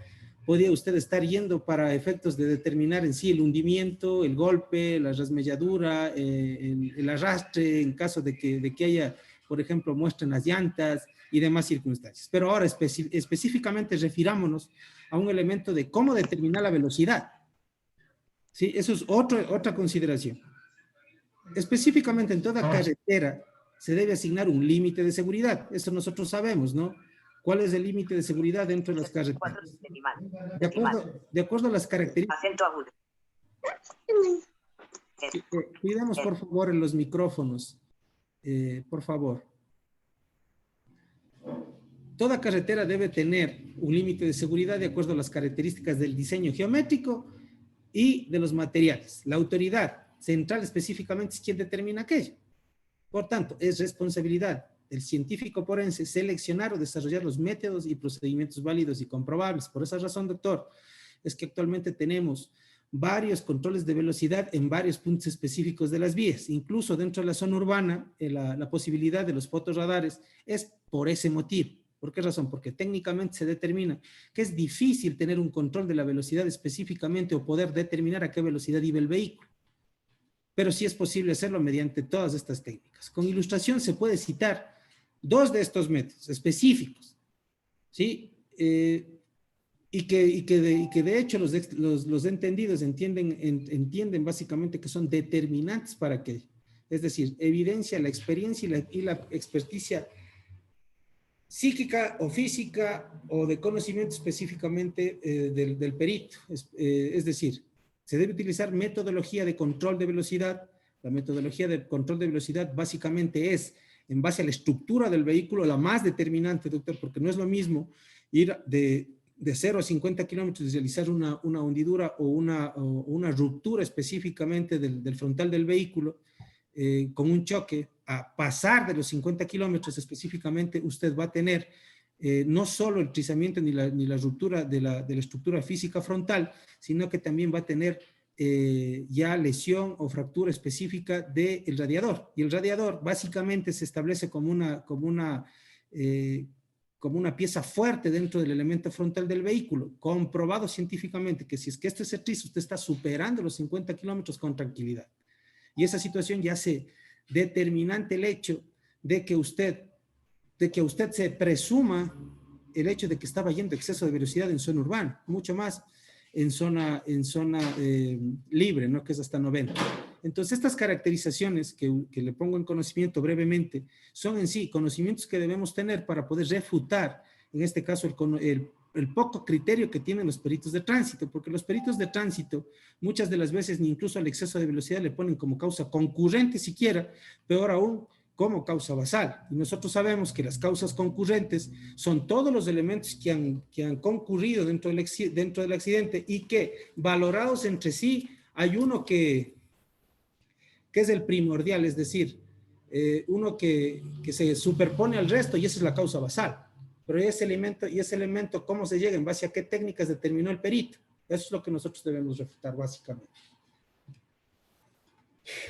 podía usted estar yendo para efectos de determinar en sí el hundimiento, el golpe, la rasmelladura, el arrastre en caso de que haya, por ejemplo, muestra en las llantas y demás circunstancias. Pero ahora específicamente refirámonos a un elemento de cómo determinar la velocidad. Sí, eso es otra consideración. Específicamente en toda carretera se debe asignar un límite de seguridad. Eso nosotros sabemos, ¿no? ¿Cuál es el límite de seguridad dentro de las carreteras? De acuerdo a las características. Acento agudo. Cuidemos, por favor, en los micrófonos. Por favor. Toda carretera debe tener un límite de seguridad de acuerdo a las características del diseño geométrico y de los materiales. La autoridad central específicamente es quien determina aquello. Por tanto, es responsabilidad del científico forense seleccionar o desarrollar los métodos y procedimientos válidos y comprobables. Por esa razón, doctor, es que actualmente tenemos varios controles de velocidad en varios puntos específicos de las vías. Incluso dentro de la zona urbana, la posibilidad de los fotorradares es por ese motivo. ¿Por qué razón? Porque técnicamente se determina que es difícil tener un control de la velocidad específicamente o poder determinar a qué velocidad iba el vehículo. Pero sí es posible hacerlo mediante todas estas técnicas. Con ilustración se puede citar dos de estos métodos específicos, ¿sí? Y que de hecho los entendidos entienden básicamente que son determinantes para aquello. Es decir, evidencia la experiencia y la experticia psíquica o física o de conocimiento específicamente del perito. Es decir, se debe utilizar metodología de control de velocidad. La metodología de control de velocidad básicamente es en base a la estructura del vehículo, la más determinante, doctor, porque no es lo mismo ir de 0 a 50 kilómetros y realizar una hundidura o una ruptura específicamente del frontal del vehículo con un choque, a pasar de los 50 kilómetros específicamente, usted va a tener no solo el trizamiento ni la ruptura de la estructura física frontal, sino que también va a tener ya lesión o fractura específica del radiador. Y el radiador básicamente se establece como una pieza fuerte dentro del elemento frontal del vehículo, comprobado científicamente que si es que esto es el trizo, usted está superando los 50 kilómetros con tranquilidad. Y esa situación ya hace determinante el hecho de que usted se presuma el hecho de que estaba yendo exceso de velocidad en zona urbana, mucho más en zona libre, ¿no? Que es hasta 90. Entonces, estas caracterizaciones que le pongo en conocimiento brevemente son en sí conocimientos que debemos tener para poder refutar, en este caso, el poco criterio que tienen los peritos de tránsito, porque los peritos de tránsito muchas de las veces ni incluso al exceso de velocidad le ponen como causa concurrente siquiera, peor aún, como causa basal. Y nosotros sabemos que las causas concurrentes son todos los elementos que han concurrido dentro del accidente y que, valorados entre sí, hay uno que es el primordial, es decir, uno que se superpone al resto y esa es la causa basal. Pero ese elemento, ¿cómo se llega? ¿En base a qué técnicas determinó el perito? Eso es lo que nosotros debemos refutar básicamente.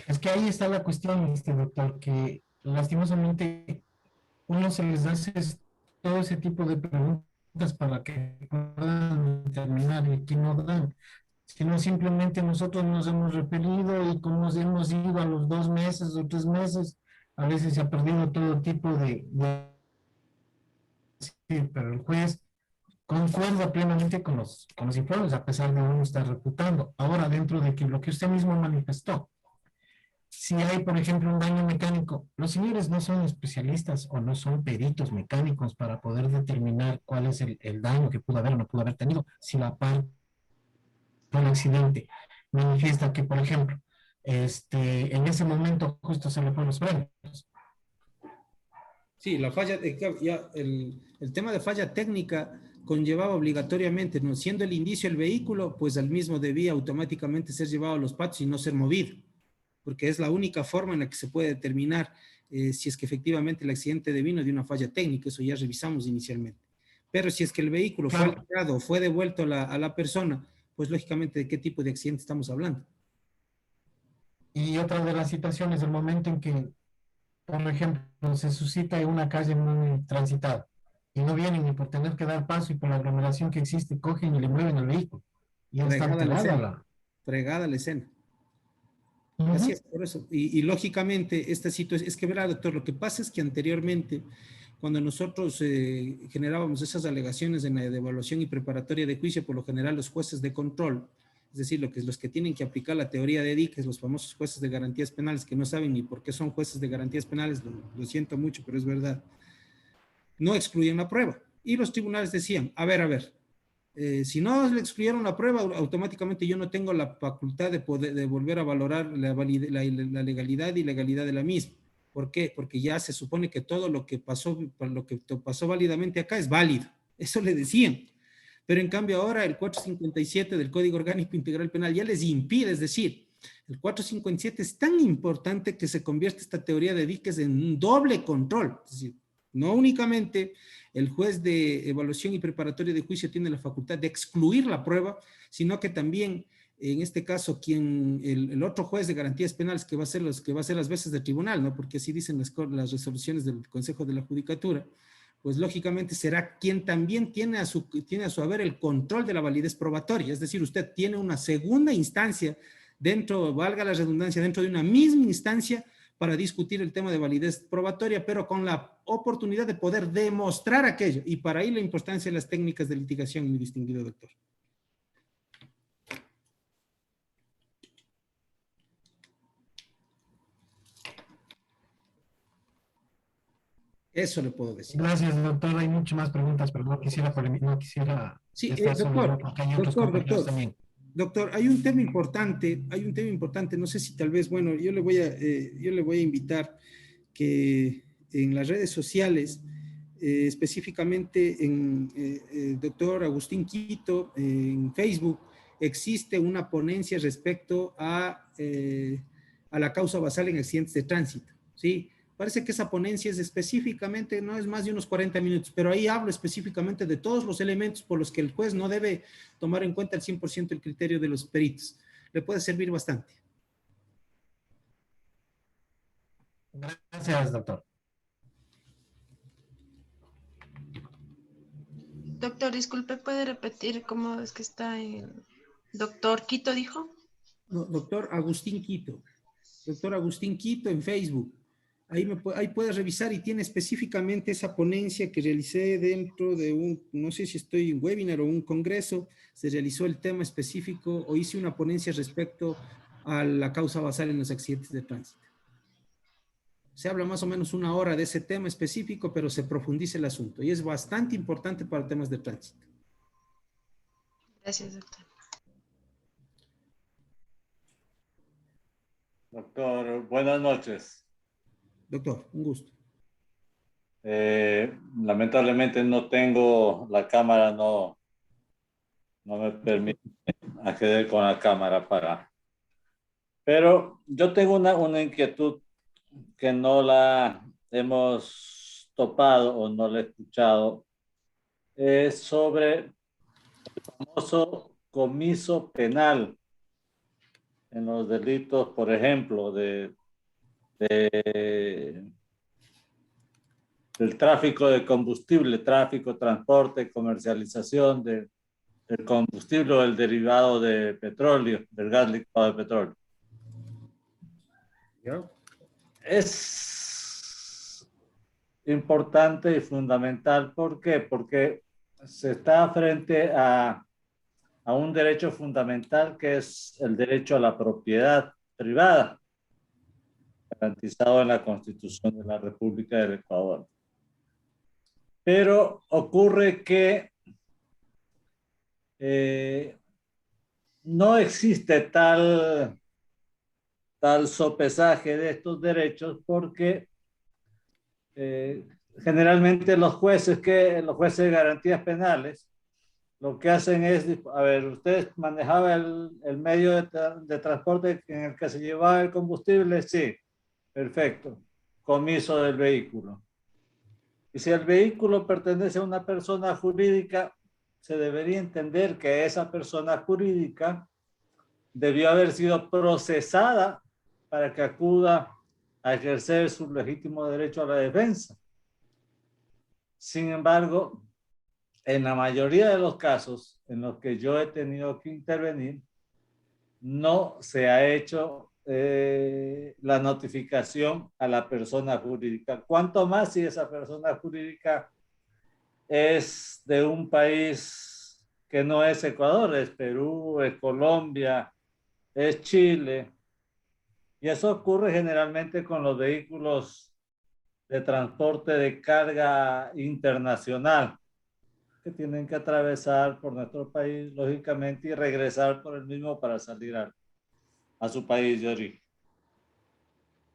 Es que ahí está la cuestión, doctor, que lastimosamente uno se les hace todo ese tipo de preguntas para que puedan determinar y aquí no dan, sino simplemente nosotros nos hemos repelido y como nos hemos ido a los 2 meses o 3 meses, a veces se ha perdido todo tipo sí, pero el juez concuerda plenamente con los informes, a pesar de uno estar reputando. Ahora, dentro de que lo que usted mismo manifestó, si hay, por ejemplo, un daño mecánico, los señores no son especialistas o no son peritos mecánicos para poder determinar cuál es el daño que pudo haber o no pudo haber tenido. Si la parte del accidente manifiesta que, por ejemplo, en ese momento justo se le fueron los frenos. Sí, la falla, el tema de falla técnica conllevaba obligatoriamente, ¿no? Siendo el indicio el vehículo, pues al mismo debía automáticamente ser llevado a los patios y no ser movido, porque es la única forma en la que se puede determinar si es que efectivamente el accidente devino de una falla técnica, eso ya revisamos inicialmente. Pero si es que el vehículo fue alterado o fue devuelto a la persona, pues lógicamente de qué tipo de accidente estamos hablando. Y otra de las situaciones, el momento en que, por ejemplo, se suscita en una calle muy transitada y no vienen ni por tener que dar paso y por la aglomeración que existe, cogen y le mueven al vehículo. Y ya está alterada fregada la escena. Uh-huh. Así es, por eso. Y lógicamente, esta situación, es que verá, doctor, lo que pasa es que anteriormente, cuando nosotros generábamos esas alegaciones en la evaluación y preparatoria de juicio, por lo general los jueces de control, es decir, los que tienen que aplicar la teoría de diques, los famosos jueces de garantías penales, que no saben ni por qué son jueces de garantías penales, lo siento mucho, pero es verdad, no excluyen la prueba. Y los tribunales decían, a ver, si no le excluyeron la prueba, automáticamente yo no tengo la facultad de volver a valorar la legalidad y legalidad de la misma. ¿Por qué? Porque ya se supone que todo lo que pasó válidamente acá es válido. Eso le decían. Pero en cambio ahora el 457 del Código Orgánico Integral Penal ya les impide, es decir, el 457 es tan importante que se convierte esta teoría de diques en un doble control. Es decir, no únicamente el juez de evaluación y preparatoria de juicio tiene la facultad de excluir la prueba, sino que también, en este caso, el otro juez de garantías penales que va a ser las veces de tribunal, ¿no? Porque así dicen las resoluciones del Consejo de la Judicatura, pues lógicamente será quien también tiene a su haber el control de la validez probatoria. Es decir, usted tiene una segunda instancia dentro, valga la redundancia, dentro de una misma instancia para discutir el tema de validez probatoria, pero con la oportunidad de poder demostrar aquello. Y para ahí la importancia de las técnicas de litigación, mi distinguido doctor. Eso le puedo decir. Gracias, doctor. Hay muchas más preguntas, pero no quisiera no quisiera Sí, estar solo yo, doctor, porque hay otros compañeros también. Doctor, hay un tema importante, no sé si tal vez, bueno, yo le voy a invitar que en las redes sociales, específicamente en doctor Agustín Quito, en Facebook, existe una ponencia respecto a la causa basal en accidentes de tránsito, ¿sí? Parece que esa ponencia es específicamente, no es más de unos 40 minutos, pero ahí hablo específicamente de todos los elementos por los que el juez no debe tomar en cuenta el 100% el criterio de los peritos. Le puede servir bastante. Gracias, doctor. Doctor, disculpe, ¿puede repetir cómo es que está el doctor Quito, dijo? No, doctor Agustín Quito. Doctor Agustín Quito en Facebook. Ahí puedes revisar y tiene específicamente esa ponencia que realicé dentro de no sé si estoy en webinar o un congreso, se realizó el tema específico o hice una ponencia respecto a la causa basal en los accidentes de tránsito. Se habla más o menos una hora de ese tema específico, pero se profundiza el asunto y es bastante importante para temas de tránsito. Gracias, doctor. Doctor, buenas noches. Doctor, un gusto. Lamentablemente no tengo la cámara, no me permite acceder con la cámara pero yo tengo una inquietud que no la hemos topado o no la he escuchado, es sobre el famoso comiso penal en los delitos, por ejemplo, del tráfico de combustible, tráfico, transporte, comercialización del combustible o el derivado de petróleo, del gas licuado de petróleo. ¿Ya? Es importante y fundamental. ¿Por qué? Porque se está frente a un derecho fundamental que es el derecho a la propiedad privada, garantizado en la Constitución de la República del Ecuador. Pero ocurre que no existe tal sopesaje de estos derechos porque generalmente los jueces de garantías penales lo que hacen es, a ver, usted manejaba el medio de transporte en el que se llevaba el combustible, sí, perfecto, comiso del vehículo. Y si el vehículo pertenece a una persona jurídica, se debería entender que esa persona jurídica debió haber sido procesada para que acuda a ejercer su legítimo derecho a la defensa. Sin embargo, en la mayoría de los casos en los que yo he tenido que intervenir, no se ha hecho la notificación a la persona jurídica. Cuanto más si esa persona jurídica es de un país que no es Ecuador, es Perú, es Colombia, es Chile. Y eso ocurre generalmente con los vehículos de transporte de carga internacional, que tienen que atravesar por nuestro país, lógicamente, y regresar por el mismo para salir a su país de origen.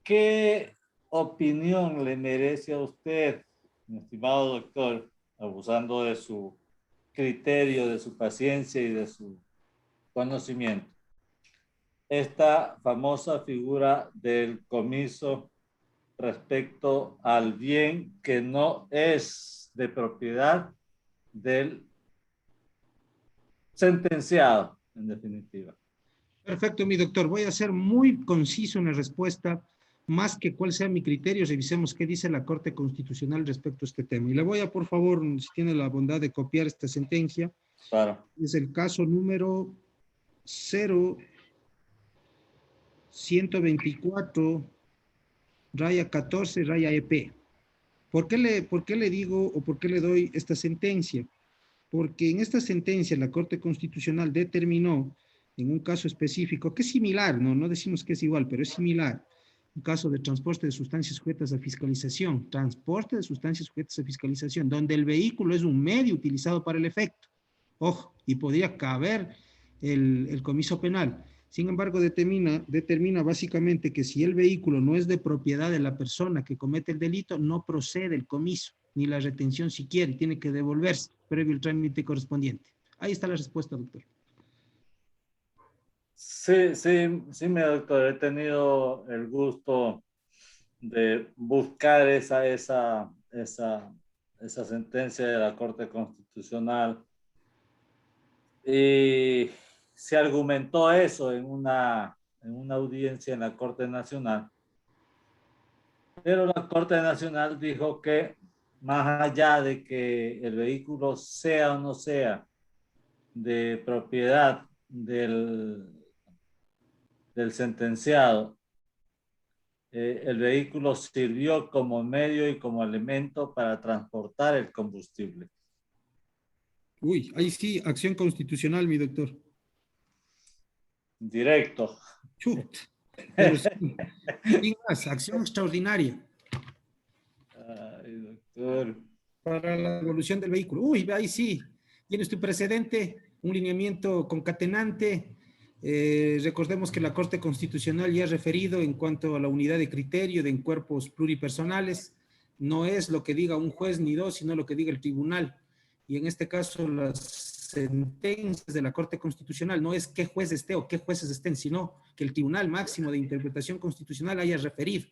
¿Qué opinión le merece a usted, mi estimado doctor, abusando de su criterio, de su paciencia y de su conocimiento, esta famosa figura del comiso respecto al bien que no es de propiedad del sentenciado, en definitiva? Perfecto, mi doctor. Voy a ser muy conciso en la respuesta, más que cuál sea mi criterio. Revisemos qué dice la Corte Constitucional respecto a este tema. Y le voy a, por favor, si tiene la bondad de copiar esta sentencia. Claro. Es el caso número 0124-14-EP. ¿Por qué le digo o por qué le doy esta sentencia? Porque en esta sentencia la Corte Constitucional determinó en un caso específico que es similar, no decimos que es igual, pero es similar, Un caso de transporte de sustancias sujetas a fiscalización, transporte de sustancias sujetas a fiscalización, donde el vehículo es un medio utilizado para el efecto. Ojo, y podría caber el comiso penal. Sin embargo, determina básicamente que si el vehículo no es de propiedad de la persona que comete el delito, no procede el comiso, ni la retención si quiere, tiene que devolverse previo el trámite correspondiente. Ahí está la respuesta, doctor. Sí, mi doctor, he tenido el gusto de buscar esa sentencia de la Corte Constitucional y se argumentó eso en una audiencia en la Corte Nacional, pero la Corte Nacional dijo que más allá de que el vehículo sea o no sea de propiedad del sentenciado, el vehículo sirvió como medio y como elemento para transportar el combustible. Uy, ahí sí, acción constitucional, mi doctor. Directo. Chut. Pero sí, sin más, acción extraordinaria. Ay, doctor. Para la devolución del vehículo. Uy, ahí sí. Tiene usted precedente, un lineamiento concatenante. Recordemos que la Corte Constitucional ya ha referido en cuanto a la unidad de criterio de en cuerpos pluripersonales. No es lo que diga un juez ni dos, sino lo que diga el tribunal. Y en este caso, las sentencias de la Corte Constitucional no es qué juez esté o qué jueces estén, sino que el Tribunal Máximo de Interpretación Constitucional haya referido.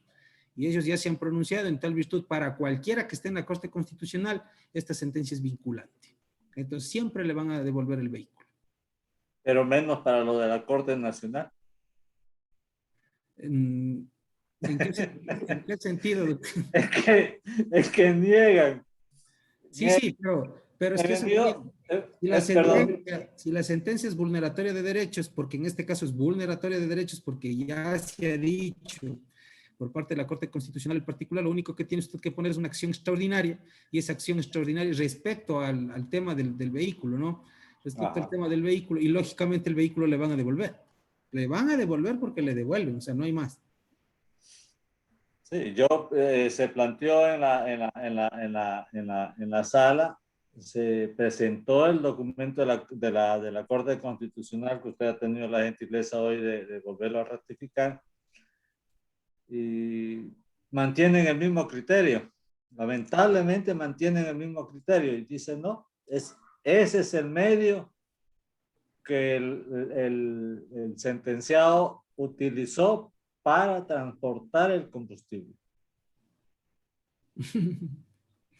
Y ellos ya se han pronunciado en tal virtud para cualquiera que esté en la Corte Constitucional, esta sentencia es vinculante. Entonces siempre le van a devolver el vehículo. Pero menos para lo de la Corte Nacional. ¿En qué sentido? Es que niegan. Sí, sí, pero es que eso, si la sentencia es vulneratoria de derechos, porque en este caso es vulneratoria de derechos, porque ya se ha dicho por parte de la Corte Constitucional en particular, lo único que tiene usted que poner es una acción extraordinaria, y esa acción extraordinaria respecto al tema del vehículo, ¿no? Respecto al tema del vehículo, y lógicamente el vehículo le van a devolver. Le van a devolver porque le devuelven, o sea, no hay más. Sí, se planteó en la sala, se presentó el documento de la Corte Constitucional que usted ha tenido la gentileza hoy de volverlo a ratificar, y mantienen el mismo criterio. Lamentablemente mantienen el mismo criterio y dicen, no, ese es el medio que el sentenciado utilizó para transportar el combustible.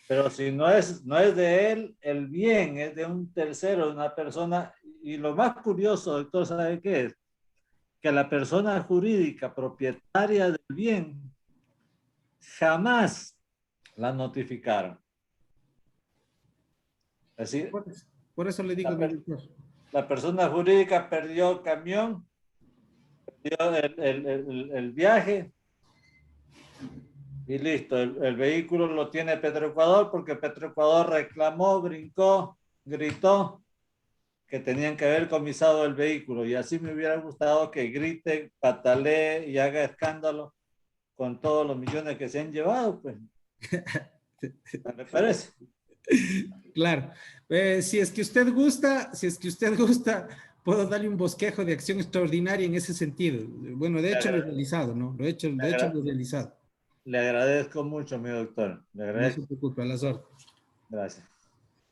Pero si no es de él, el bien es de un tercero, de una persona. Y lo más curioso, doctor, ¿sabe qué es? Que la persona jurídica propietaria del bien jamás la notificaron. Así, por eso le digo, la persona jurídica perdió el camión, perdió el viaje, y listo, el vehículo lo tiene Petroecuador porque Petroecuador reclamó, brincó, gritó que tenían que haber comisado el vehículo, y así me hubiera gustado que grite, patalee y haga escándalo con todos los millones que se han llevado, pues. ¿Me parece? Claro. Si es que usted gusta, puedo darle un bosquejo de acción extraordinaria en ese sentido. Bueno, de hecho lo he realizado, ¿no? Lo he realizado. Le agradezco mucho, mi doctor. Le agradezco. No se preocupe, a las órdenes. Gracias.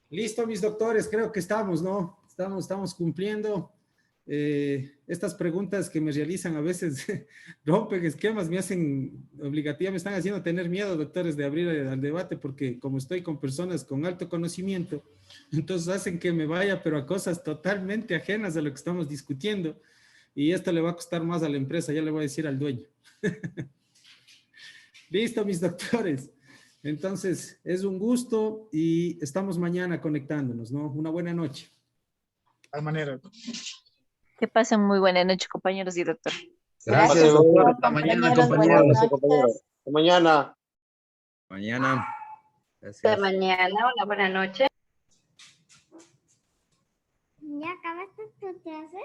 Listo, mis doctores, creo que estamos, ¿no? Estamos cumpliendo. Estas preguntas que me realizan a veces rompen esquemas, me hacen obligativa, me están haciendo tener miedo, doctores, de abrir al debate, porque como estoy con personas con alto conocimiento, entonces hacen que me vaya, pero a cosas totalmente ajenas a lo que estamos discutiendo, y esto le va a costar más a la empresa, ya le voy a decir al dueño. Listo, mis doctores. Entonces, es un gusto y estamos mañana conectándonos, ¿no? Una buena noche. De tal manera. Que pasen muy buena noche, compañeros y doctor. Gracias, doctor. Hasta mañana, compañeros. Hasta mañana. Mañana. Gracias. Hasta mañana. Una buena noche. ¿Ya acabaste tu clase?